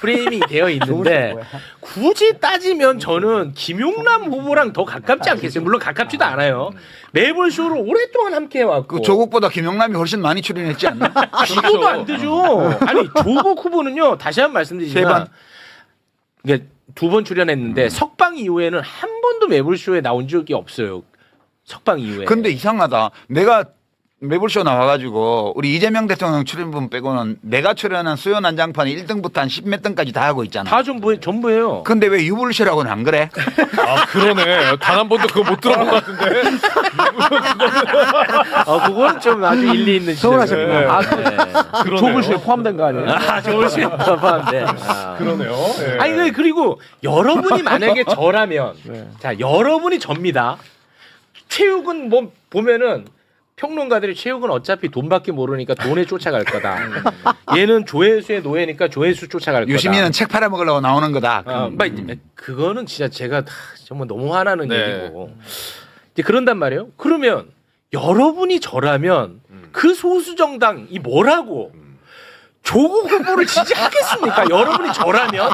프레임이 되어 있는데 굳이 따지면 저는 김용남 후보랑 더 가깝지 않겠어요? 물론 가깝지도 않아요. 매불 쇼로 오랫동안 함께 해왔고. 그 조국보다 김용남이 훨씬 많이 출연했지 않나? 비교도 안 되죠. 아니 조국 후보는요. 다시 한번 말씀드리지만 이게 2번 출연했는데 석방 이후에는 한 번도 매불 쇼에 나온 적이 없어요. 석방 이후에. 근데 이상하다. 내가 매불쇼 나와가지고 우리 이재명 대통령 출연분 빼고는 내가 출연한 수요 난장판 1등부터 한 10몇 등까지 다 하고 있잖아. 다 전부예요. 근데 왜 유불쇼라고는 안 그래? 아 그러네. 단 한 번도 그거 못 들어본 것 같은데. 그건 좀 아주 일리 있는 서운하셨구나. 지적이에요. 조불쇼에 포함된 거 아니에요? 조불쇼에 포함돼. 그러네요. 예. 아니 그리고 여러분이 만약에 저라면 자 여러분이 접니다. 체육은 뭐 보면은 평론가들이 체육은 어차피 돈밖에 모르니까 돈에 쫓아갈 거다. 얘는 조회수의 노예니까 조회수 쫓아갈 거다. 유시민은 책 팔아먹으려고 나오는 거다. 그거는 진짜 제가 정말 너무 화나는 네. 얘기고. 이제 그런단 말이에요. 그러면 여러분이 저라면 그 소수 정당이 뭐라고 조국 후보를 지지하겠습니까? 여러분이 저라면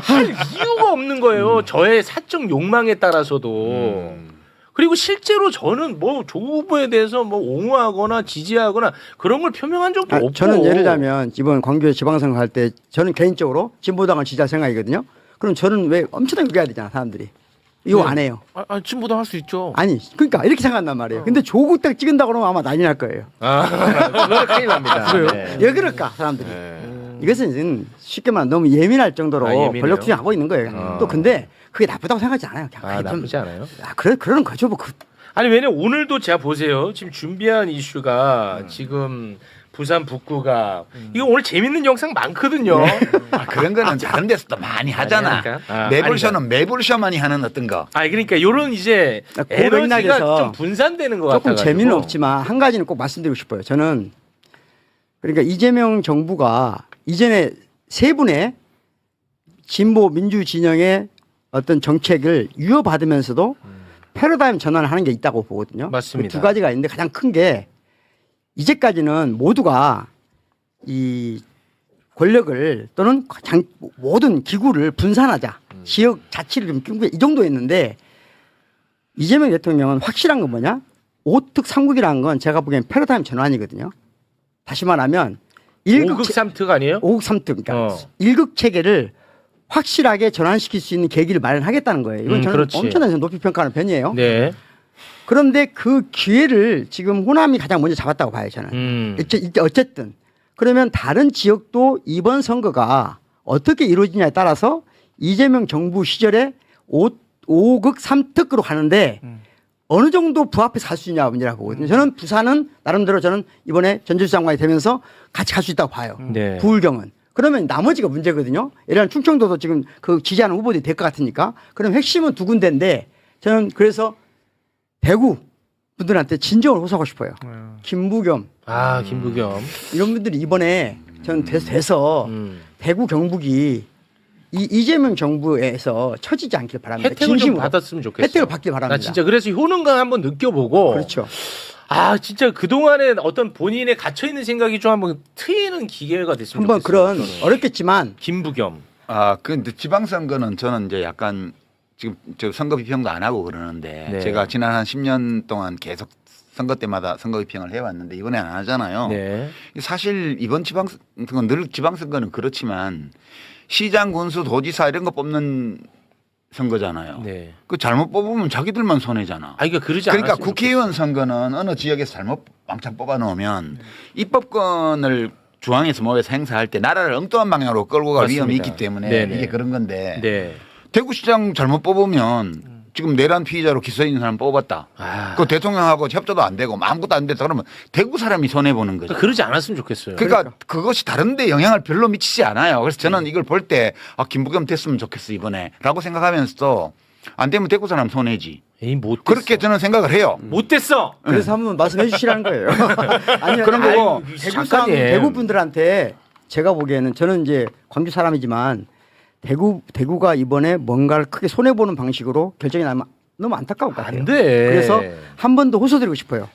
할 이유가 없는 거예요. 저의 사적 욕망에 따라서도. 그리고 실제로 저는 뭐 조국 후보에 대해서 뭐 옹호하거나 지지하거나 그런 걸 표명한 적도 없고. 저는 예를 들면 이번 광주에 지방선거 할 때 저는 개인적으로 진보당을 지지할 생각이거든요. 그럼 저는 왜 엄청나게 욕해야 되잖아 사람들이. 이거 안 해요. 진보당 할 수 있죠. 아니 그러니까 이렇게 생각한단 말이에요. 근데 조국 딱 찍은다 그러면 아마 난리 날 거예요. 그거 큰일 납니다. 네. 왜 그럴까 사람들이. 이것은 쉽게 말하면 너무 예민할 정도로 예민해요? 권력 투쟁하고 있는 거예요. 또 근데 그게 나쁘다고 생각하지 않아요. 그냥 나쁘지 않아요? 그런 거죠. 뭐 아니 왜냐면 오늘도 제가 보세요. 지금 준비한 이슈가 지금 부산 북구가 이거 오늘 재밌는 영상 많거든요. 그런 거는 다른 데서도 많이 하잖아. 아니니까? 매불쇼는 매불쇼만이 하는 어떤 거. 그러니까 이런 이제 그 에너지가 맥락에서 좀 분산되는 것 같아요. 조금 재미는 없지만 한 가지는 꼭 말씀드리고 싶어요. 저는 그러니까 이재명 정부가 이전에 세 분의 진보 민주 진영의 어떤 정책을 유효받으면서도 패러다임 전환을 하는 게 있다고 보거든요. 맞습니다. 두 가지가 있는데 가장 큰 게 이제까지는 모두가 이 권력을 또는 모든 기구를 분산하자. 지역 자치를 좀 끼고 이 정도였는데 이재명 대통령은 확실한 건 뭐냐? 5특 3국이라는 건 제가 보기엔 패러다임 전환이거든요. 다시 말하면 5극 3특 아니에요? 5극 3특. 그러니까 1극 체계를 확실하게 전환시킬 수 있는 계기를 마련하겠다는 거예요. 이건 저는 그렇지. 엄청나게 높이 평가하는 편이에요. 네. 그런데 그 기회를 지금 호남이 가장 먼저 잡았다고 봐요, 저는. 어쨌든. 그러면 다른 지역도 이번 선거가 어떻게 이루어지냐에 따라서 이재명 정부 시절에 5극 3특으로 가는데 어느 정도 부합해서 갈 수 있냐가 문제라고 보거든요. 저는 부산은 나름대로 저는 이번에 전주시 장관이 되면서 같이 갈 수 있다고 봐요. 네. 부울경은. 그러면 나머지가 문제거든요. 예를 들면 충청도도 지금 그 지지하는 후보들이 될 것 같으니까. 그럼 핵심은 두 군데인데 저는 그래서 대구 분들한테 진정을 호소하고 싶어요. 김부겸. 김부겸. 이런 분들이 이번에 저는 돼서 대구 경북이 이재명 정부에서 처지지 않길 바랍니다. 혜택을 좀 진심으로. 받았으면 좋겠어. 혜택을 받길 바랍니다. 나 진짜 그래서 효능감 한번 느껴보고. 그렇죠. 진짜 그동안에 어떤 본인의 갇혀있는 생각이 좀 한번 트이는 기회가 됐으면 한번 좋겠어요. 그런 저는. 어렵겠지만 김부겸. 근데 지방선거는 저는 이제 약간 지금 저 선거 비평도 안 하고 그러는데 네. 제가 지난 한 10년 동안 계속 선거 때마다 선거 비평을 해왔는데 이번에 안 하잖아요. 네. 사실 이번 지방선거 늘 지방선거는 그렇지만 시장, 군수, 도지사 이런 거 뽑는 선거잖아요. 네. 그 잘못 뽑으면 자기들만 손해잖아. 그러니까 그러지 그러니까 않았으면 국회의원 선거는 어느 지역에서 잘못 왕창 뽑아 놓으면 입법권을 중앙에서 모여서 행사할 때 나라를 엉뚱한 방향으로 끌고 갈 맞습니다. 위험이 있기 때문에 네네. 이게 그런 건데 네. 대구시장 잘못 뽑으면 지금 내란 피의자로 기소해 있는 사람 뽑았다. 그 대통령하고 협조도 안 되고 아무것도 안 됐다 그러면 대구 사람이 손해 보는 거죠. 그러지 않았으면 좋겠어요. 그러니까 그것이 다른데 영향을 별로 미치지 않아요. 그래서 저는 이걸 볼 때 김부겸 됐으면 좋겠어 이번에라고 생각하면서도 안 되면 대구 사람 손해지. 못 그렇게 저는 생각을 해요. 못 됐어. 그래서 한번 말씀해 주시라는 거예요. 아니 그런 거고. 대구 분들한테 제가 보기에는 저는 이제 광주 사람이지만 대구가 이번에 뭔가를 크게 손해 보는 방식으로 결정이 나면 너무 안타까울 것 같아요. 안 돼. 그래서 한 번 더 호소드리고 싶어요.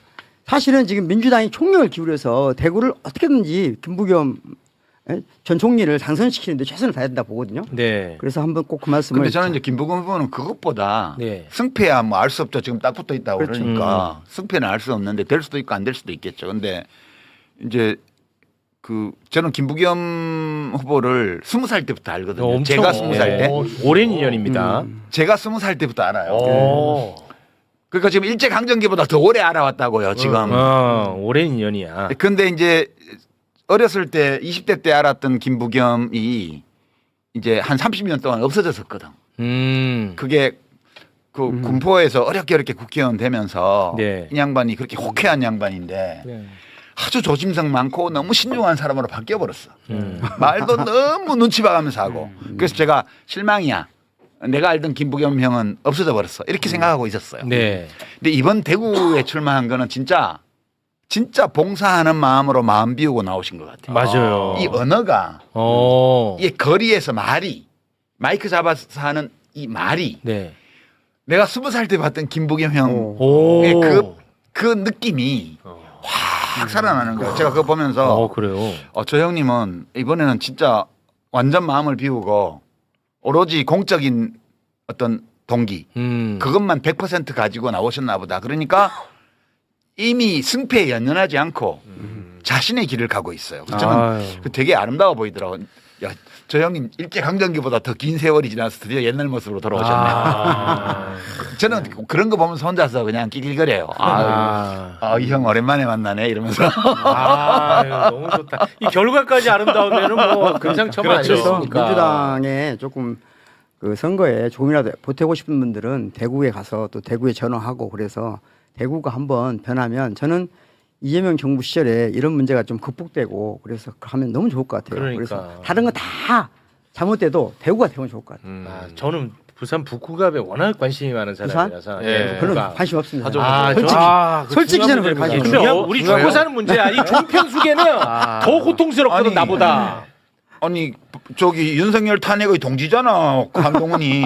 사실은 지금 민주당이 총력을 기울여서 대구를 어떻게든지 김부겸 전 총리를 당선시키는데 최선을 다해야 된다 보거든요. 네. 그래서 한번 꼭 그 말씀을. 근데 저는 이제 김부겸 후보는 그것보다 네. 승패야 뭐 알 수 없죠. 지금 딱 붙어 있다고 그렇죠. 그러니까 승패는 알 수 없는데 될 수도 있고 안 될 수도 있겠죠. 근데 이제 저는 김부겸 후보를 20살 때부터 알거든요. 엄청 제가 20살 때. 오랜 인연입니다. 제가 20살 때부터 알아요. 오. 그러니까 지금 일제강점기보다 더 오래 알아왔다고요. 지금. 오랜 인연이야. 근데 이제 어렸을 때 20대 때 알았던 김부겸이 이제 한 30년 동안 없어졌었거든. 그게 군포에서 어렵게 국회의원 되면서 네. 이 양반이 그렇게 호쾌한 양반인데 아주 조심성 많고 너무 신중한 사람으로 바뀌어버렸어. 말도 너무 눈치 봐가면서 하고. 그래서 제가 실망이야. 내가 알던 김부겸 형은 없어져 버렸어. 이렇게 생각하고 있었어요. 네. 근데 이번 대구에 출마한 거는 진짜 봉사하는 마음으로 마음 비우고 나오신 것 같아요. 맞아요. 이 언어가 이 거리에서 말이 마이크 잡아서 하는 이 말이 네. 내가 20살 때 봤던 김부겸 형 오. 그 느낌이 확 살아나는 거예요. 제가 그거 보면서 그래요. 저 형님은 이번에는 진짜 완전 마음을 비우고 오로지 공적인 어떤 동기 그것만 100% 가지고 나오셨나 보다. 그러니까 이미 승패에 연연하지 않고 자신의 길을 가고 있어요. 저는 되게 아름다워 보이더라고요. 야, 저 형님 일제강점기보다 더 긴 세월이 지나서 드디어 옛날 모습으로 돌아오셨네요. 저는 그런 거 보면서 혼자서 그냥 낄낄거려요. 이 형 오랜만에 만나네 이러면서. 너무 좋다. 이 결과까지 아름다우면은 뭐 금상첨화 아니겠습니까? 민주당에 조금 그 선거에 조금이라도 보태고 싶은 분들은 대구에 가서 또 대구에 전화하고 그래서 대구가 한번 변하면 저는 이재명 정부 시절에 이런 문제가 좀 극복되고 그래서 하면 너무 좋을 것 같아요. 그러니까. 그래서 다른 거 다 잘못돼도 대구가 되면 좋을 것 같아요. 저는 부산 북구갑에 워낙 관심이 많은 사람이라서. 예. 별로 관심 없습니다. 솔직히 저는 그래 관심 근데 없어요. 우리 죽고 사는 문제야. 이 종편수계는 더 고통스럽거든 아니, 나보다. 아니 저기 윤석열 탄핵의 동지잖아 한동훈이.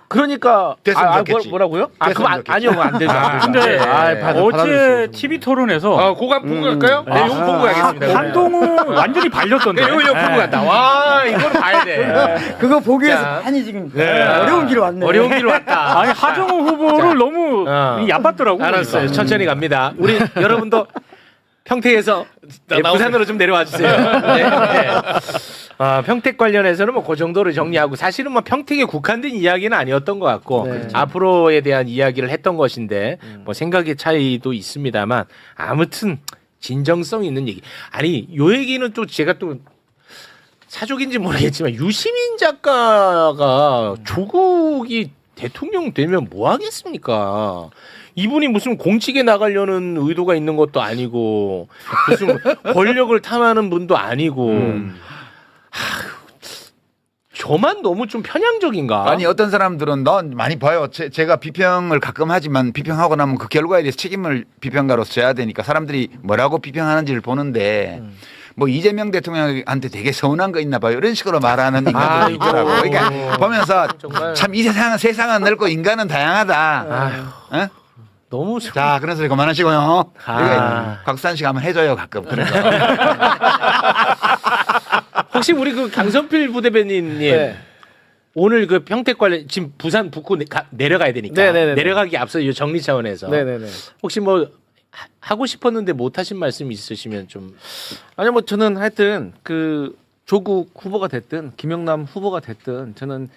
그러니까 됐으면 좋겠지. 뭐라고요? 됐으면 그럼 좋겠지. 아니요, 안 되죠. 근데 어제 받아들였어. TV 토론에서 그거 보고 갈까요? 네, 이거 보고 가겠습니다. 한동훈 완전히 발렸던데. 네, 이거 보고 갔다. 와, 이걸 봐야 돼. 그거 보기 위해서 자. 많이 지금 어려운 길 왔네. 어려운 길 왔다. 아니 하정우 후보를 너무 얕봤더라고. 알았어요. 보니까. 천천히 갑니다. 우리 여러분도 평택에서 부산으로 좀 내려와 주세요. 네. 평택 관련해서는 뭐 그 정도로 정리하고 사실은 뭐 평택에 국한된 이야기는 아니었던 것 같고 앞으로에 대한 이야기를 했던 것인데 뭐 생각의 차이도 있습니다만 아무튼 진정성 있는 얘기. 아니 요 얘기는 또 제가 또 사족인지 모르겠지만 유시민 작가가 조국이 대통령 되면 뭐 하겠습니까? 이분이 무슨 공직에 나가려는 의도가 있는 것도 아니고 무슨 권력을 탐하는 분도 아니고 저만 너무 좀 편향적인가? 아니 어떤 사람들은 넌 많이 봐요. 제가 비평을 가끔 하지만 비평하고 나면 그 결과에 대해서 책임을 비평가로서 져야 되니까 사람들이 뭐라고 비평하는지를 보는데 뭐 이재명 대통령한테 되게 서운한 거 있나 봐요. 이런 식으로 말하는 인간들이 있더라고. 그러니까 보면서 참 이 세상은 넓고 인간은 다양하다. 어? 너무 자, 그런 소리 그만하시고요. 곽수산 씨가 한번 해줘요 가끔. 그런 거. 혹시 우리 그 강선필 부대변인님 오늘 그 평택 관련 지금 부산 북구 내려가야 되니까 내려가기 앞서 이 정리 차원에서 혹시 뭐 하고 싶었는데 못 하신 말씀 있으시면 좀 아니요, 뭐 저는 하여튼 그 조국 후보가 됐든 김영남 후보가 됐든 저는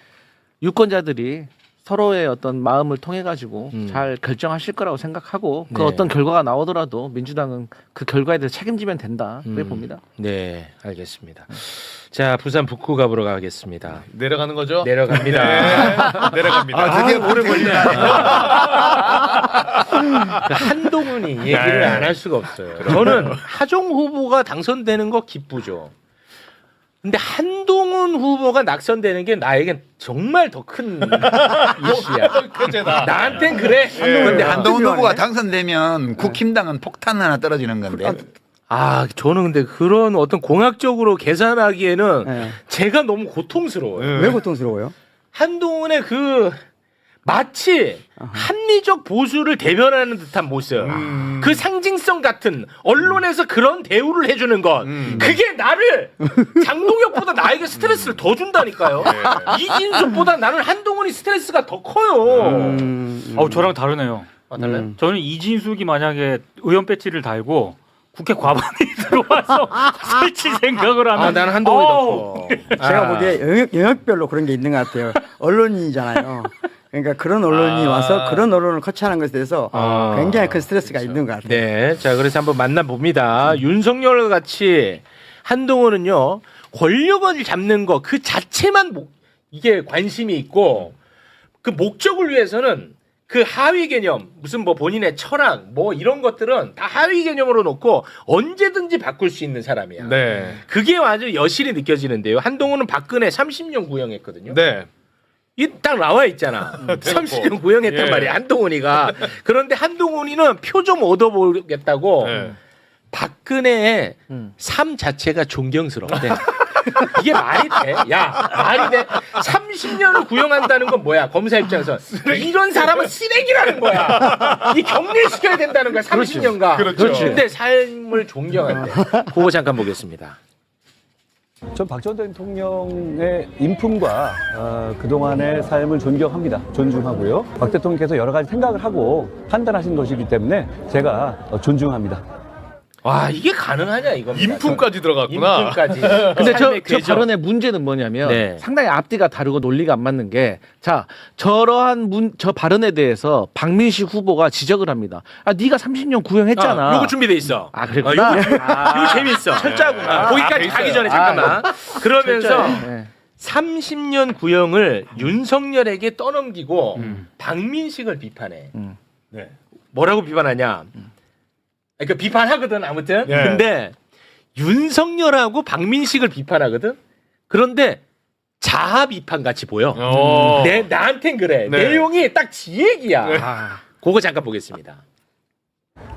유권자들이 서로의 어떤 마음을 통해 가지고 잘 결정하실 거라고 생각하고 그 어떤 결과가 나오더라도 민주당은 그 결과에 대해서 책임지면 된다 그렇게 봅니다. 네, 알겠습니다. 자, 부산 북구갑으로 가겠습니다. 내려가는 거죠? 내려갑니다. 내려갑니다. 되게 오래 걸리네. 한동훈이 얘기를 안 할 수가 없어요. 저는 하정 후보가 당선되는 거 기쁘죠. 근데 한동훈 후보가 낙선되는 게 나에겐 정말 더 큰 이슈야. 나한텐 그래. 근데 한동훈 후보가 당선되면 국힘당은 폭탄 하나 떨어지는 건데. 저는 근데 그런 어떤 공학적으로 계산하기에는 제가 너무 고통스러워요. 왜 고통스러워요? 한동훈의 그 마치 합리적 보수를 대변하는 듯한 모습, 그 상징성 같은 언론에서 그런 대우를 해주는 것, 그게 나를 장동혁보다 나에게 스트레스를 더 준다니까요. 이진숙보다 나는 한동훈이 스트레스가 더 커요. 저랑 다르네요. 달라요? 저는 이진숙이 만약에 의원 배지를 달고 국회 과반이 들어와서 설치 생각을 하면 나는 한동훈이 더 커. 제가 보기에 영역별로 그런 게 있는 것 같아요. 언론인이잖아요. 그러니까 그런 언론이 와서 그런 언론을 커치하는 것에 대해서 굉장히 큰 스트레스가 있는 것 같아요. 네, 자 그래서 한번 만나봅니다. 윤석열 같이 한동훈은요 권력을 잡는 거 그 자체만 이게 관심이 있고 그 목적을 위해서는 그 하위 개념 무슨 뭐 본인의 철학 뭐 이런 것들은 다 하위 개념으로 놓고 언제든지 바꿀 수 있는 사람이야. 네. 그게 아주 여실히 느껴지는데요. 한동훈은 박근혜 30년 구형했거든요. 네. 이 딱 나와 있잖아. 30년 구형했단 예. 말이야. 한동훈이가. 그런데 한동훈이는 표 좀 얻어보겠다고 네. 박근혜의 삶 자체가 존경스럽대. 이게 말이 돼? 야, 말이 돼? 30년을 구형한다는 건 뭐야? 검사 입장에서 이런 사람은 쓰레기라는 거야. 이 격리시켜야 된다는 거야. 30년간. 그렇죠. 근데 삶을 존경한대. 그거 잠깐 보겠습니다. 전 박 전 대통령의 인품과 그동안의 삶을 존경합니다. 존중하고요. 박 대통령께서 여러 가지 생각을 하고 판단하신 것이기 때문에 제가 존중합니다. 와, 이게 가능하냐 이겁니다. 인품까지 들어갔구나. 인품까지. 근데 저 삶의 궤적. 발언의 문제는 뭐냐면 네. 상당히 앞뒤가 다르고 논리가 안 맞는 게 자 저러한 저 발언에 대해서 박민식 후보가 지적을 합니다. 네가 30년 구형했잖아. 요거 준비돼 있어. 그랬구나. 이거 재밌어. 철저하구나. 거기까지 가기 전에 잠깐만. 그러면서 30년 구형을 윤석열에게 떠넘기고 박민식을 비판해. 네. 뭐라고 비판하냐? 그러니까 비판하거든 아무튼. 네. 근데 윤석열하고 박민식을 비판하거든. 그런데 자아 비판 같이 보여. 나한텐 그래. 네. 내용이 딱 지 얘기야. 그거 잠깐 보겠습니다.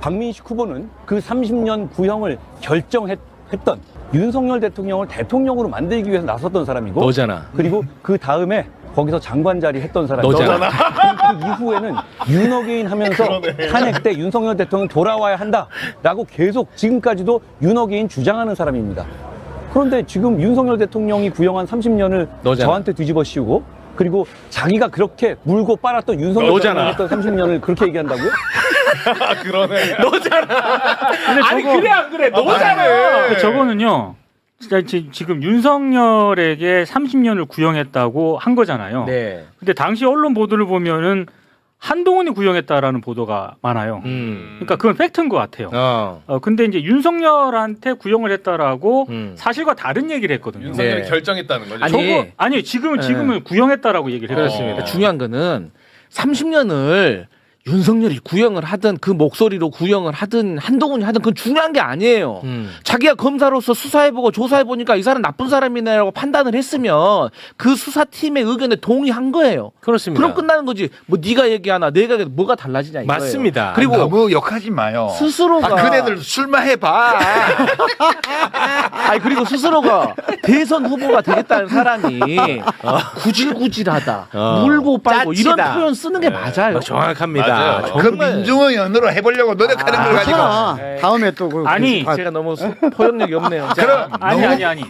박민식 후보는 그 30년 구형을 결정했던 윤석열 대통령을 대통령으로 만들기 위해서 나섰던 사람이고 너잖아. 그리고 그 다음에 거기서 장관 자리 했던 사람이고 너잖아. 그 이후에는 윤어게인 하면서 탄핵 때 윤석열 대통령 돌아와야 한다라고 계속 지금까지도 윤어게인 주장하는 사람입니다. 그런데 지금 윤석열 대통령이 구형한 30년을 너잖아. 저한테 뒤집어 씌우고 그리고 자기가 그렇게 물고 빨았던 윤석열 너잖아. 대통령이 했던 30년을 그렇게 얘기한다고요? 그러네. 너잖아. 아니 저거- 그래 안 그래? 너잖아. 저거는요. 진짜 지금 윤석열에게 30년을 구형했다고 한 거잖아요. 네. 근데 당시 언론 보도를 보면은 한동훈이 구형했다라는 보도가 많아요. 그러니까 그건 팩트인 것 같아요. 근데 이제 윤석열한테 구형을 했다라고 사실과 다른 얘기를 했거든요. 윤석열이 네. 결정했다는 거죠. 아니 지금은 구형했다라고 얘기를 했습니다. 그렇습니다. 중요한 거는 30년을 윤석열이 구형을 하든 그 목소리로 구형을 하든 한동훈이 하든 그건 중요한 게 아니에요. 자기가 검사로서 수사해보고 조사해보니까 이 사람 나쁜 사람이네라고 판단을 했으면 그 수사팀의 의견에 동의한 거예요. 그렇습니다. 그럼 끝나는 거지. 뭐 네가 얘기하나 내가 얘기하나 뭐가 달라지냐 이거예요. 맞습니다. 그리고 너무 욕하지 마요. 스스로가 그네들 술만 해봐. 그리고 스스로가 대선 후보가 되겠다는 사람이 구질구질하다, 물고 빨고 이런 짜치다. 표현 쓰는 게 맞아요. 정확합니다. 맞아요. 그 민중의 언어로 해보려고 노력하는 걸 가지고. 괜찮아. 다음에 또 아니, 제가 너무 포용력이 없네요. 그럼 아니.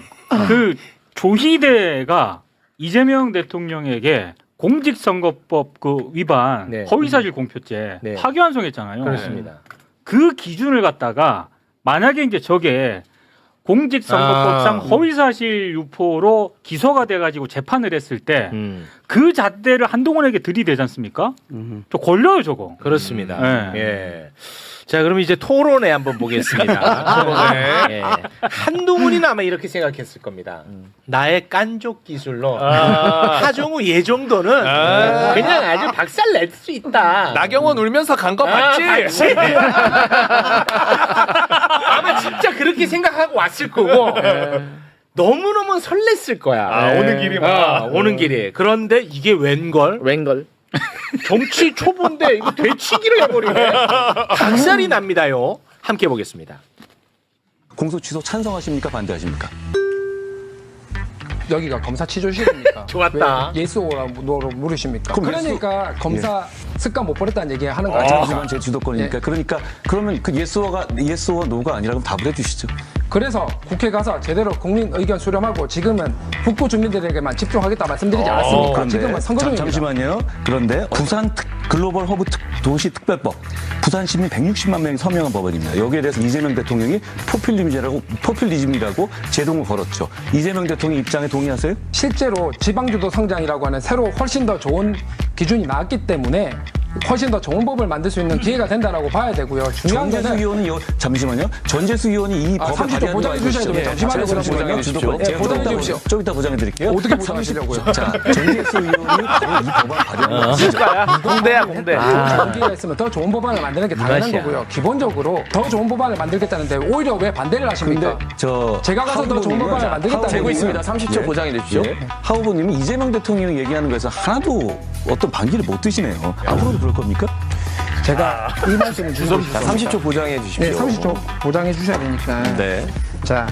그 조희대가 이재명 대통령에게 공직선거법 그 위반 네. 허위사실 공표죄 네. 파기환송했잖아요. 그렇습니다. 그 기준을 갖다가 만약에 이제 저게 공직선거법상 허위사실 유포로 기소가 돼가지고 재판을 했을 때 그 잣대를 한동훈에게 들이대지 않습니까? 저 걸려요 저거. 그렇습니다. 네. 예. 자, 그럼 이제 토론회 한번 보겠습니다. 토론회. 예. 한동훈이는 아마 이렇게 생각했을 겁니다. 나의 깐족 기술로 하정우 얘 정도는 그냥 아주 박살 낼 수 있다. 나경원 울면서 간 거 봤지? 봤지? 아마 진짜 그렇게 생각하고 왔을 거고 너무너무 설렜을 거야. 오는 길이 막. 오는 길이. 그런데 이게 웬걸? 정치 초보인데 이거 되치기를 해버리네. 박살이 납니다요. 함께 보겠습니다. 공소 취소 찬성하십니까? 반대하십니까? 여기가 검사 취조실입니까? 좋았다. 왜 예스오라고 물으십니까? 그러니까 검사 습관 못 버렸다는 얘기 하는 거 아니에요? 하지만 제 주도권이니까. 예. 그러니까 그러면 그 예스와 노가 아니라 그럼 답을 해주시죠. 그래서 국회 가서 제대로 국민 의견 수렴하고 지금은 북부 주민들에게만 집중하겠다 말씀드리지 않았습니까? 그런데 지금은 선거 중입니다. 잠시만요. 그런데 부산 글로벌 허브 도시 특별법, 부산 시민 160만 명이 서명한 법안입니다. 여기에 대해서 이재명 대통령이 포퓰리즘이라고 제동을 걸었죠. 이재명 대통령 입장에 동의하세요? 실제로 지방주도 성장이라고 하는 새로 훨씬 더 좋은 기준이 나왔기 때문에 훨씬 더 좋은 법을 만들 수 있는 기회가 된다라고 봐야 되고요. 중요한 전재수 거는 의원은 잠시만요. 전재수 의원이 이 법을 30초 보장해 주셔야 됩니다. 잠시만요. 보장해 주십시오. 예, 보장해 주십시오. 좀 이따 보장해 드릴게요. 어떻게 보장하시려고요? 자, 전재수 의원이 바로 이 법안 발의한 공대야 공대. 좋은 기회가 있으면 더 좋은 법안을 만드는 게 당연한 맛이야. 거고요. 기본적으로 더 좋은 법안을 만들겠다는데 오히려 왜 반대를 하십니까? 근데 제가 가서 더 좋은 법안을 만들겠다는 되고 얘기는 있습니다. 30초 보장해 주십시오. 하 후보님은 이재명 대통령이 얘기하는 거에서 하나도 어떤 반기를 못 드시네요. 앞으로도 그럴 겁니까? 제가 이 말씀을 주셨습니다. 30초 보장해 주십시오. 네, 30초 보장해 주셔야 되니까. 네. 자,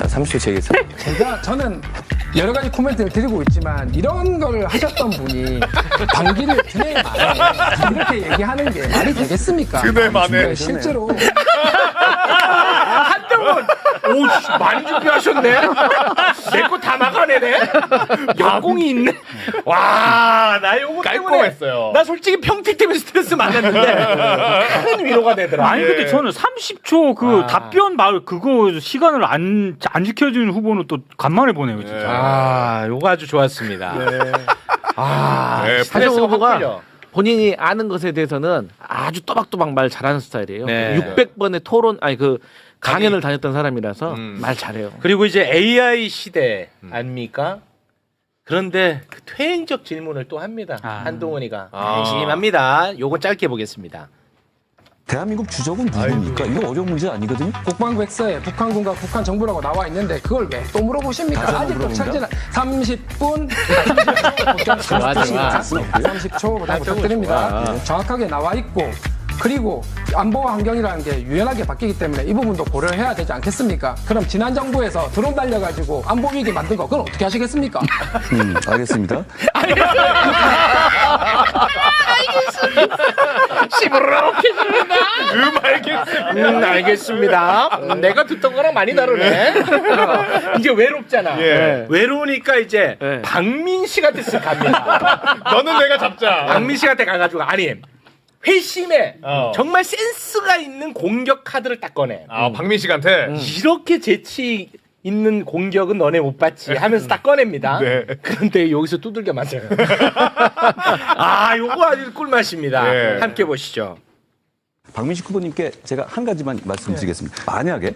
30초 제겠습니다. 저는 여러 가지 코멘트를 드리고 있지만 이런 걸 하셨던 분이 반기를 드네 만에 이렇게 얘기하는 게 말이 되겠습니까? 드네 만에. 실제로 한동훈 오 많이 준비하셨네. 내 거 다 막아내네. 야공이 있네. 와, 나 요거 깔끔했어요. 때문에 나 솔직히 평택 때문에 스트레스 많았는데 큰 위로가 되더라. 아니 근데 저는 30초 그 답변 말 그거 시간을 안 지켜주는 후보는 또 간만에 보네요 진짜. 아, 요거 아주 좋았습니다. 아, 네, 스트레스가 하정우 확 후보가 풀려. 본인이 아는 것에 대해서는 아주 또박또박 말 잘하는 스타일이에요. 네. 600번의 토론 아니 그 강연을 다녔던 사람이라서 말 잘해요. 그리고 이제 AI 시대 아닙니까? 그런데 그 퇴행적 질문을 또 합니다. 한동훈이가 심합니다. 요거 짧게 보겠습니다. 대한민국 주적은 누굽니까? 이거 어려운 문제 아니거든요. 국방부 엑스에 북한군과 북한 정부라고 나와 있는데 그걸 왜 또 물어보십니까? 다시 한번 아직도 물어봅니다. 철저한 30초 보장 부탁드립니다. 정확하게 나와 있고 그리고 안보 환경이라는 게 유연하게 바뀌기 때문에 이 부분도 고려해야 되지 않겠습니까? 그럼 지난 정부에서 드론 달려가지고 안보 위기 만든 거 그건 어떻게 하시겠습니까? 알겠습니다. 시부르게 알겠습니다. 알겠습니다. 내가 듣던 거랑 많이 다르네. 이제 외롭잖아. 예. 외로우니까 이제 박민 씨한테 쓱 갑니다. 너는 내가 잡자. 박민 씨한테 가가지고 아니 회심에 어. 정말 센스가 있는 공격 카드를 딱 꺼내. 아, 박민 씨한테. 이렇게 재치 있는 공격은 너네 못 봤지 하면서 딱 꺼냅니다. 네. 그런데 여기서 두들겨 맞아요. 아, 요거 아주 꿀맛입니다. 네. 함께 보시죠. 박민식 후보님께 제가 한 가지만 말씀드리겠습니다. 만약에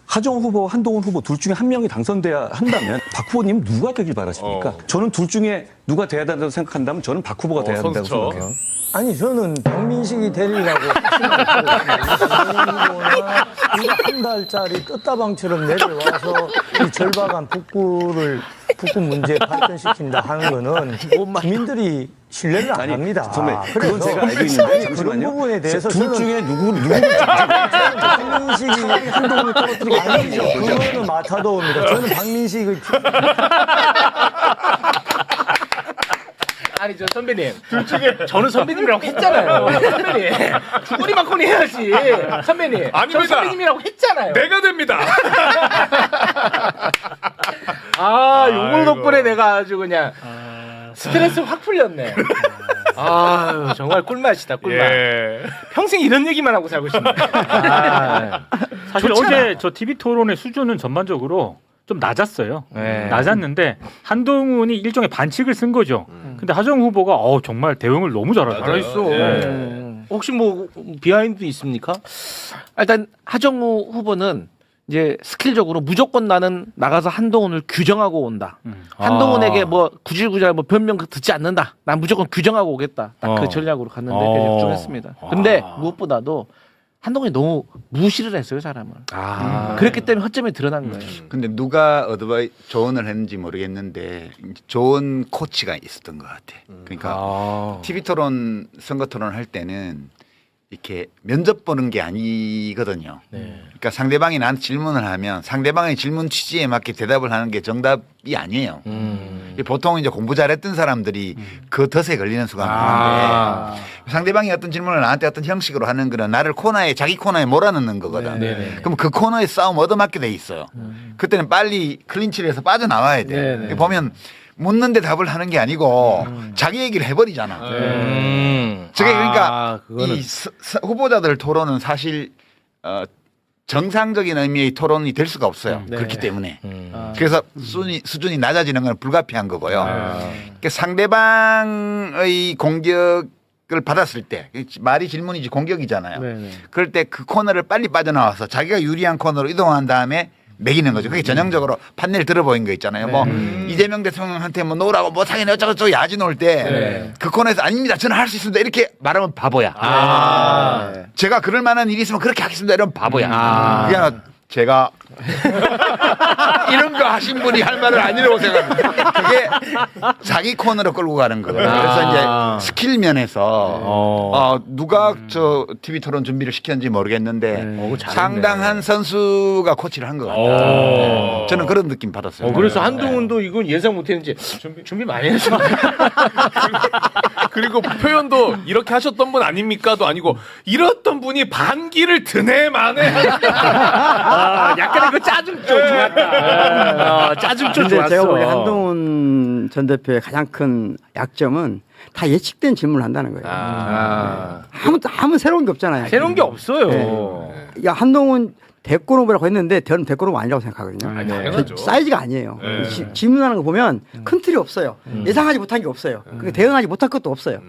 하정우 후보, 한동훈 후보 둘 중에 한 명이 당선돼야 한다면 박 후보님 누가 되길 바라십니까? 저는 둘 중에 누가 돼야 된다고 생각한다면 저는 박 후보가 돼야 된다고 선수죠. 생각해요. 아니 저는 박민식이 되리라고 한 달짜리 끝다방처럼 내려와서 이 절박한 북구 문제 발전시킨다 하는 거는 국민들이 신뢰를 안 합니다. 선배, 그건 제가 알고 있는데 그런 잠시만요. 부분에 대해서 둘 중에 누구를 박민식이 한동훈을 떨어뜨리고 아니죠. 그거는 마타도입니다. 저는 박민식을 아니 저 선배님 둘 중에 저는 선배님이라고 했잖아요. 선배님 주거리 막거리 해야지. 선배님 저 아닙니다. 선배님이라고 했잖아요. 내가 됩니다. 아, 요거 아이고. 덕분에 내가 아주 그냥 스트레스 확 풀렸네. 아, 정말 꿀맛이다, 꿀맛. 예. 평생 이런 얘기만 하고 살고 싶네. 아, 사실 좋잖아. 어제 저 TV 토론의 수준은 전반적으로 좀 낮았어요. 네. 낮았는데 한동훈이 일종의 반칙을 쓴 거죠. 근데 하정우 후보가 정말 대응을 너무 잘하더라고요. 잘했어. 예. 혹시 뭐 비하인드 있습니까? 일단 하정우 후보는 이제 스킬적으로 무조건 나는 나가서 한동훈을 규정하고 온다. 한동훈에게 뭐 구질구질 뭐 변명 듣지 않는다. 난 무조건 규정하고 오겠다. 딱 그 전략으로 갔는데 그게 집중했습니다. 근데 무엇보다도 한동훈이 너무 무시를 했어요, 사람을. 그랬기 때문에 허점이 드러난 거예요. 근데 누가 조언을 했는지 모르겠는데 좋은 코치가 있었던 것 같아. 그러니까 TV 토론, 선거 토론 할 때는 이렇게 면접 보는 게 아니거든요. 그러니까 상대방이 나한테 질문을 하면 상대방의 질문 취지에 맞게 대답을 하는 게 정답이 아니에요. 보통 이제 공부 잘했던 사람들이 그 덫에 걸리는 수가 많은데 상대방이 어떤 질문을 나한테 어떤 형식으로 하는 거는 나를 자기 코너에 몰아넣는 거거든. 그럼 그 코너에 싸움 얻어맞게 돼 있어요. 그때는 빨리 클린치를 해서 빠져나와야 돼. 보면 묻는데 답을 하는 게 아니고 자기 얘기를 해버리잖아. 저게 그러니까 이 후보자들 토론은 사실 정상적인 의미의 토론이 될 수가 없어요. 그렇기 때문에. 그래서 수준이 낮아지는 건 불가피한 거고요. 그러니까 상대방의 공격을 받았을 때 말이 질문이지 공격이잖아요. 그럴 때 그 코너를 빨리 빠져나와서 자기가 유리한 코너로 이동한 다음에 매기는 거죠. 그게 전형적으로 판넬 들어보인 거 있잖아요. 뭐 이재명 대통령한테 뭐 놓으라고 뭐 당연히 어쩌고저쩌고 야지 놓을 때 그 코너에서 아닙니다. 저는 할 수 있습니다. 이렇게 말하면 바보야. 제가 그럴 만한 일이 있으면 그렇게 하겠습니다. 이러면 바보야. 그냥 제가 이런 거 하신 분이 할 말을 아니라고 생각합니다. 그게 자기 코너로 끌고 가는 거예요. 그래서 이제 스킬 면에서 누가 저 TV 토론 준비를 시켰는지 모르겠는데 상당한 선수가 코치를 한 것 같아요. 저는 그런 느낌 받았어요. 그래서 한동훈도 이건 예상 못했는지 준비 많이 했어요. 그리고 표현도 이렇게 하셨던 분 아닙니까도 아니고 이랬던 분이 반기를 드네 마네. 약간 그 짜증 좀 좋았다. 짜증 좀 근데 좋았어. 제가 보기에 한동훈 전 대표의 가장 큰 약점은 다 예측된 질문을 한다는 거예요. 아무 새로운 게 없잖아요. 새로운 게 없어요. 야, 한동훈 대권 후보라고 했는데 저는 대권 후보 아니라고 생각하거든요. 당연하죠. 사이즈가 아니에요. 질문하는 거 보면 큰 틀이 없어요. 예상하지 못한 게 없어요. 대응하지 못할 것도 없어요.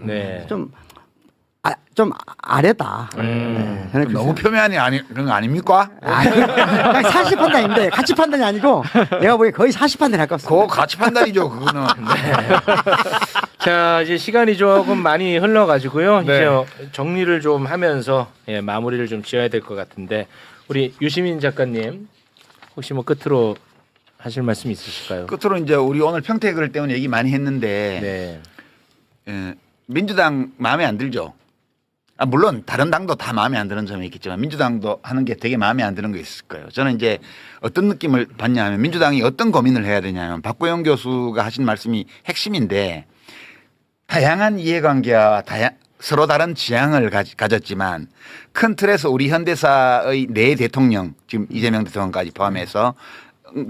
좀 아래다. 저는 너무 표면이 그런 거 아닙니까? 그냥 사실 판단인데 가치 판단이 아니고 내가 보기에 거의 사실 판단을 할 것 같습니다. 그거 가치 판단이죠. 그거는. 자, 이제 시간이 조금 많이 흘러가지고요. 이제 정리를 좀 하면서 마무리를 좀 지어야 될 것 같은데 우리 유시민 작가님 혹시 뭐 끝으로 하실 말씀 있으실까요? 끝으로 이제 우리 오늘 평택을 때문에 얘기 많이 했는데 민주당 마음에 안 들죠. 물론 다른 당도 다 마음에 안 드는 점이 있겠지만 민주당도 하는 게 되게 마음에 안 드는 거 있을 거예요. 저는 이제 어떤 느낌을 받냐면 민주당이 어떤 고민을 해야 되냐면 박구영 교수가 하신 말씀이 핵심인데 다양한 이해관계와 서로 다른 지향을 가졌지만 큰 틀에서 우리 현대사의 내 대통령 지금 이재명 대통령까지 포함해서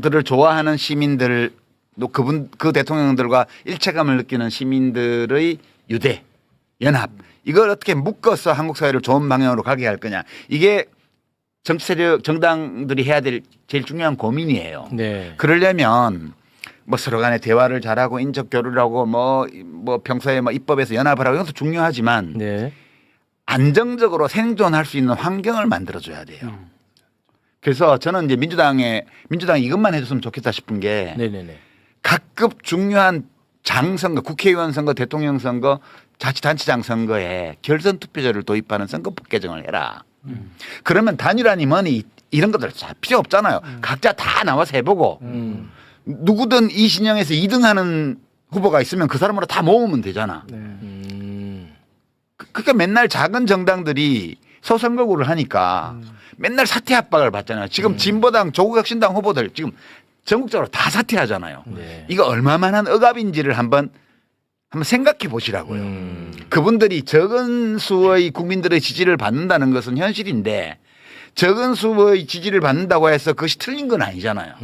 들을 좋아하는 시민들 또 그 대통령들과 일체감을 느끼는 시민들의 유대 연합 이걸 어떻게 묶어서 한국 사회를 좋은 방향으로 가게 할 거냐. 이게 정치 세력 정당들이 해야 될 제일 중요한 고민이에요. 그러려면 뭐 서로 간에 대화를 잘하고 인적 교류를 하고 뭐 평소에 뭐 입법에서 연합을 하고 이것도 중요하지만 안정적으로 생존할 수 있는 환경을 만들어줘야 돼요. 그래서 저는 이제 민주당이 이것만 해줬으면 좋겠다 싶은 게 각급 중요한 장선거, 국회의원 선거, 대통령 선거, 자치단체장 선거에 결선 투표제를 도입하는 선거법 개정을 해라. 그러면 단일화니 뭐니 이런 것들 다 필요 없잖아요. 각자 다 나와서 해보고 누구든 이 진영에서 2등하는 후보가 있으면 그 사람으로 다 모으면 되잖아. 그러니까 맨날 작은 정당들이 소선거구를 하니까 맨날 사퇴 압박을 받잖아요. 지금 진보당, 조국혁신당 후보들 지금 전국적으로 다 사퇴하잖아요. 이거 얼마만한 억압인지를 한번 생각해 보시라고요. 그분들이 적은 수의 국민들의 지지를 받는다는 것은 현실인데 적은 수의 지지를 받는다고 해서 그것이 틀린 건 아니잖아요.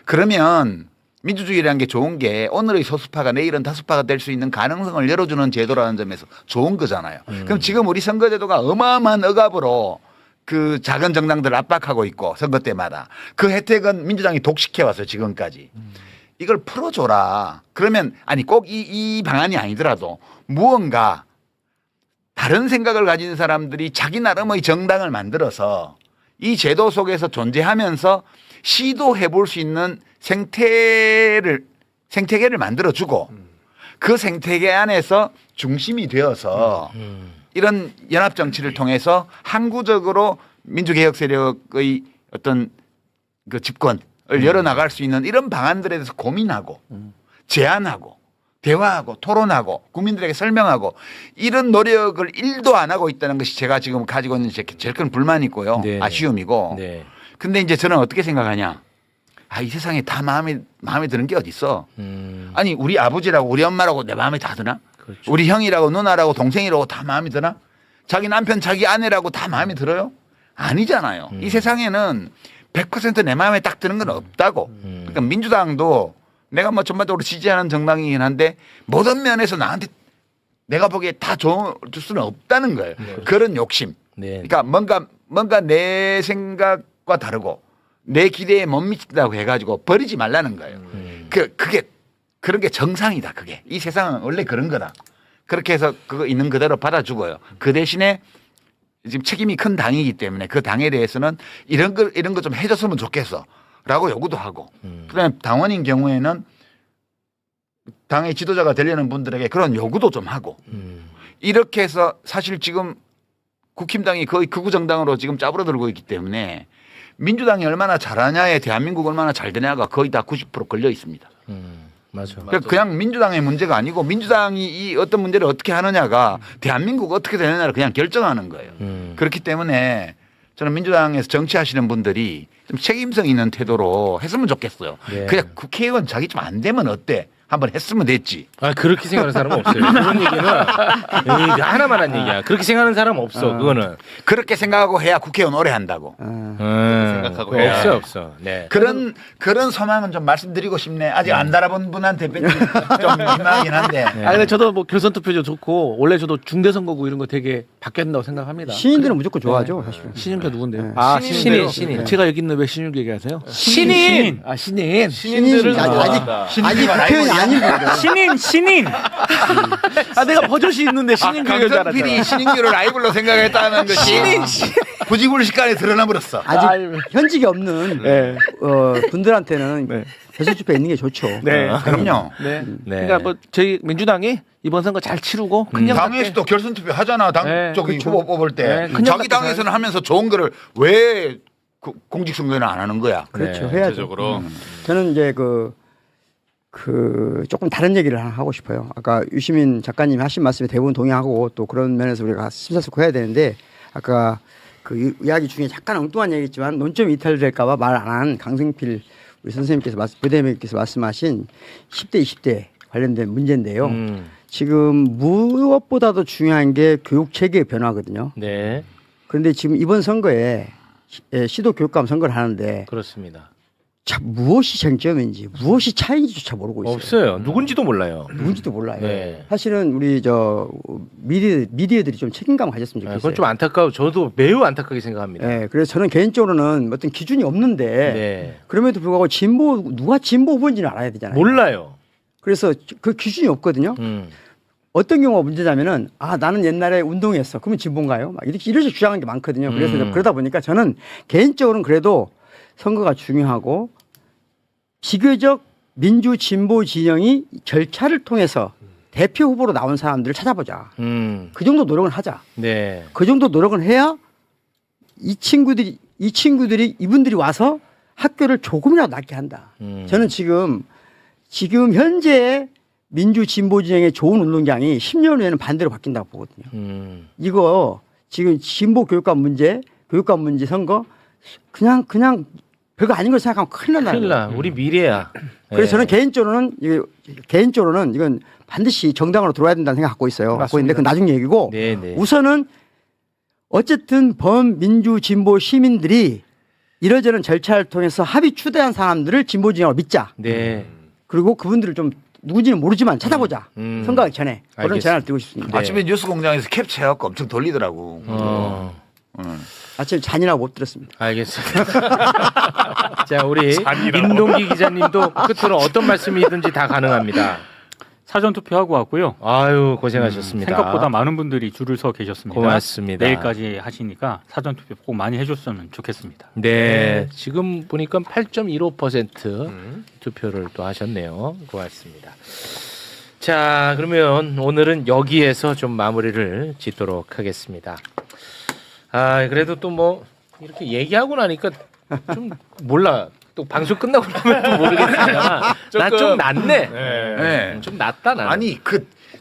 그러면 민주주의라는 게 좋은 게 오늘의 소수파가 내일은 다수파가 될 수 있는 가능성을 열어주는 제도라는 점에서 좋은 거잖아요. 그럼 지금 우리 선거제도가 어마어마한 억압으로 그 작은 정당들을 압박하고 있고 선거 때마다 그 혜택은 민주당이 독식해왔어요 지금까지. 이걸 풀어줘라. 그러면 아니 꼭 이 방안이 아니더라도 무언가 다른 생각을 가진 사람들이 자기 나름의 정당을 만들어서 이 제도 속에서 존재하면서 시도해 볼 수 있는 생태계를 만들어주고 그 생태계 안에서 중심이 되어서 이런 연합 정치를 통해서 항구적으로 민주개혁 세력의 어떤 그 집권을 열어나갈 수 있는 이런 방안들에 대해서 고민하고 제안하고 대화하고 토론하고 국민들에게 설명하고 이런 노력을 1도 안 하고 있다는 것이 제가 지금 가지고 있는 제일 큰 불만이고요. 네. 아쉬움이고. 네. 근데 이제 저는 어떻게 생각하냐. 이 세상에 다 마음에 드는 게 어디 있어. 아니 우리 아버지라고 우리 엄마라고 내 마음에 다 드나? 그렇죠. 우리 형이라고 누나라고 동생이라고 다 마음에 드나? 자기 남편 자기 아내라고 다 마음에 들어요? 아니잖아요. 이 세상에는 100% 내 마음에 딱 드는 건 없다고. 그러니까 민주당도 내가 뭐 전반적으로 지지하는 정당이긴 한데 모든 면에서 나한테 내가 보기에 다 줄 수는 없다는 거예요. 그런 욕심. 네. 그러니까 뭔가 내 생각과 다르고 내 기대에 못 미친다고 해가지고 버리지 말라는 거예요. 그게 그런 게 정상이다. 그게 이 세상은 원래 그런 거다. 그렇게 해서 그거 있는 그대로 받아주고요. 그 대신에 지금 책임이 큰 당이기 때문에 그 당에 대해서는 이런 거 좀 해줬으면 좋겠어라고 요구도 하고. 그다음에 당원인 경우에는 당의 지도자가 되려는 분들에게 그런 요구도 좀 하고. 이렇게 해서 사실 지금 국힘당이 거의 극우 정당으로 지금 짜부러들고 있기 때문에 민주당이 얼마나 잘하냐에 대한민국 얼마나 잘 되냐가 거의 다 90% 걸려 있습니다. 맞아. 그냥 민주당의 문제가 아니고 민주당이 이 어떤 문제를 어떻게 하느냐가 대한민국 어떻게 되느냐를 그냥 결정하는 거예요. 그렇기 때문에 저는 민주당에서 정치하시는 분들이 좀 책임성 있는 태도로 했으면 좋겠어요. 네. 그냥 국회의원 자기 좀 안 되면 어때? 한번 했으면 됐지. 그렇게 생각하는 사람은 없어요. 그런 얘기는 하나만 한 얘기야. 그렇게 생각하는 사람 없어. 그거는. 그렇게 생각하고 해야 국회의원 오래 한다고. 생각하고 해야. 없어. 네. 그런 소망은 좀 말씀드리고 싶네. 아직 안 달아본 분한테 좀 민망하긴 한데. 근데 저도 뭐 결선 투표도 좋고 원래 저도 중대선거구 이런 거 되게 바뀌어야 된다고 생각합니다. 신인들은 무조건 좋아하죠. 사실. 신인표 누군데요? 신인. 제가 여기 있는 왜 신인 얘기하세요? 신인. 신인. 신인들을 아직 표현이 아닌 거죠. 신인. 내가 버젓이 있는데 신인 얘기할 줄 알았잖아. 강성필이 신인규를 라이벌로 생각했다는 것이 부지불식간에 드러나 버렸어. 아직 현직이 없는 분들한테는 대선 투표 있는 게 좋죠. 네. 그럼요. 네. 그러니까 뭐 저희 민주당이 이번 선거 잘 치르고 그냥 당에서도 결선 투표 하잖아. 당 저기 후보 뽑을 때. 그냥 자기 당에서는 하면서 좋은 거를 왜 공직선거에는 안 하는 거야. 그렇죠. 해야죠. 전체적으로. 저는 이제 조금 다른 얘기를 하나 하고 싶어요. 아까 유시민 작가님이 하신 말씀에 대부분 동의하고 또 그런 면에서 우리가 심사숙고해야 되는데 아까 그 이야기 중에 약간 엉뚱한 얘기지만 논점이 이탈될까봐 말 안 한 강승필 우리 선생님께서 부대표님께서 말씀하신 10대 20대 관련된 문제인데요. 지금 무엇보다도 중요한 게 교육 체계의 변화거든요. 네. 그런데 지금 이번 선거에 시도 교육감 선거를 하는데 그렇습니다. 참 무엇이 쟁점인지 무엇이 차이인지조차 모르고 있어요. 없어요. 누군지도 몰라요. 누군지도 몰라요. 네. 사실은 우리 미디어들이 좀 책임감 가졌으면 좋겠어요. 그건 좀 안타까워. 저도 매우 안타깝게 생각합니다. 네, 그래서 저는 개인적으로는 어떤 기준이 없는데 네. 그럼에도 불구하고 누가 진보 후보인지는 알아야 되잖아요. 몰라요. 그래서 그 기준이 없거든요. 어떤 경우가 문제냐면은 나는 옛날에 운동했어. 그러면 진보인가요? 막 이렇게 주장하는 게 많거든요. 그래서 그러다 보니까 저는 개인적으로는 그래도 선거가 중요하고 비교적 민주 진보 진영이 절차를 통해서 대표 후보로 나온 사람들을 찾아보자. 그 정도 노력은 하자. 네. 그 정도 노력은 해야 이분들이 와서 학교를 조금이라도 낫게 한다. 저는 지금 현재 민주 진보 진영의 좋은 운동장이 10년 후에는 반대로 바뀐다고 보거든요. 이거 지금 진보 교육감 문제 선거 그냥 별거 아닌 걸 생각하면 큰일 나요. 우리 미래야. 그래서 저는 개인적으로는 이건 반드시 정당으로 들어와야 된다는 생각 갖고 있어요. 갖고 있는데 그건 나중 얘기고 네네. 우선은 어쨌든 범민주 진보 시민들이 이러저런 절차를 통해서 합의 추대한 사람들을 진보 진영으로 믿자. 네. 그리고 그분들을 좀 누군지는 모르지만 찾아보자. 선거하기 전에 그런 제안을 드리고 싶습니다. 아침에 뉴스공장에서 캡처해갖고 엄청 돌리더라고. 아침에 잔인하고 못 들었습니다. 알겠습니다. 자, 우리 민동기 기자님도 끝으로 어떤 말씀이든지 다 가능합니다. 사전 투표하고 왔고요. 아유, 고생하셨습니다. 생각보다 많은 분들이 줄을 서 계셨습니다. 고맙습니다. 내일까지 하시니까 사전 투표 꼭 많이 해줬으면 좋겠습니다. 네, 지금 보니까 8.15% 투표를 또 하셨네요. 고맙습니다. 자, 그러면 오늘은 여기에서 좀 마무리를 짓도록 하겠습니다. 그래도 또 뭐 이렇게 얘기하고 나니까 좀 몰라. 또 방송 끝나고 나면 또 모르겠지만 나 조금, 좀 낫네. 네. 좀 낫다 나는. 아니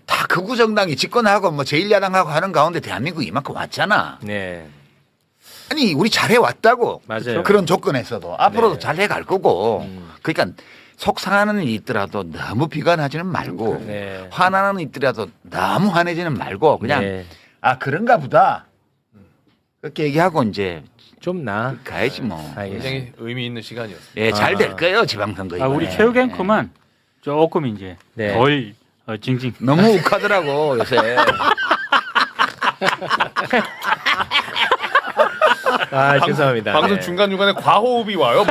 다 극우 정당이 집권하고 뭐 제1야당하고 하는 가운데 대한민국이 이만큼 왔잖아. 네. 아니 우리 잘해 왔다고. 맞아요. 그런 조건에서도 앞으로도 네. 잘해 갈 거고. 그러니까 속상하는 일이 있더라도 너무 비관하지는 말고 네. 화나는 일이 있더라도 너무 화내지는 말고 그냥 네. 아 그런가 보다. 그렇게 얘기하고 이제 좀 나. 가야지 뭐. 알겠습니다. 굉장히 의미 있는 시간이었어요. 예, 잘 될 거예요 지방선거. 우리 이번에. 최욱 앵커만 조금 이제 네. 덜 징징. 너무 욱하더라고 요새. 죄송합니다. 방송 네. 중간중간에 과호흡이 와요.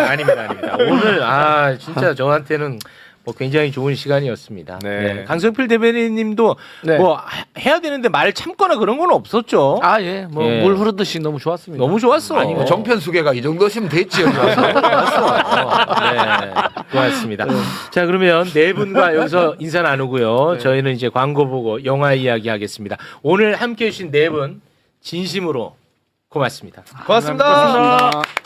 아닙니다. 오늘 진짜 저한테는 뭐 굉장히 좋은 시간이었습니다. 네. 네. 강성필 대변인님도 뭐 해야 되는데 말 참거나 그런 건 없었죠. 예. 뭐 예. 물 흐르듯이 너무 좋았습니다. 너무 좋았어. 아니 뭐 정편 수계가 이 정도시면 됐지. 네, 고맙습니다. 자, 그러면 네 분과 여기서 인사 나누고요. 저희는 이제 광고 보고 영화 이야기 하겠습니다. 오늘 함께 해주신 네 분 진심으로 고맙습니다. 고맙습니다. 고맙습니다.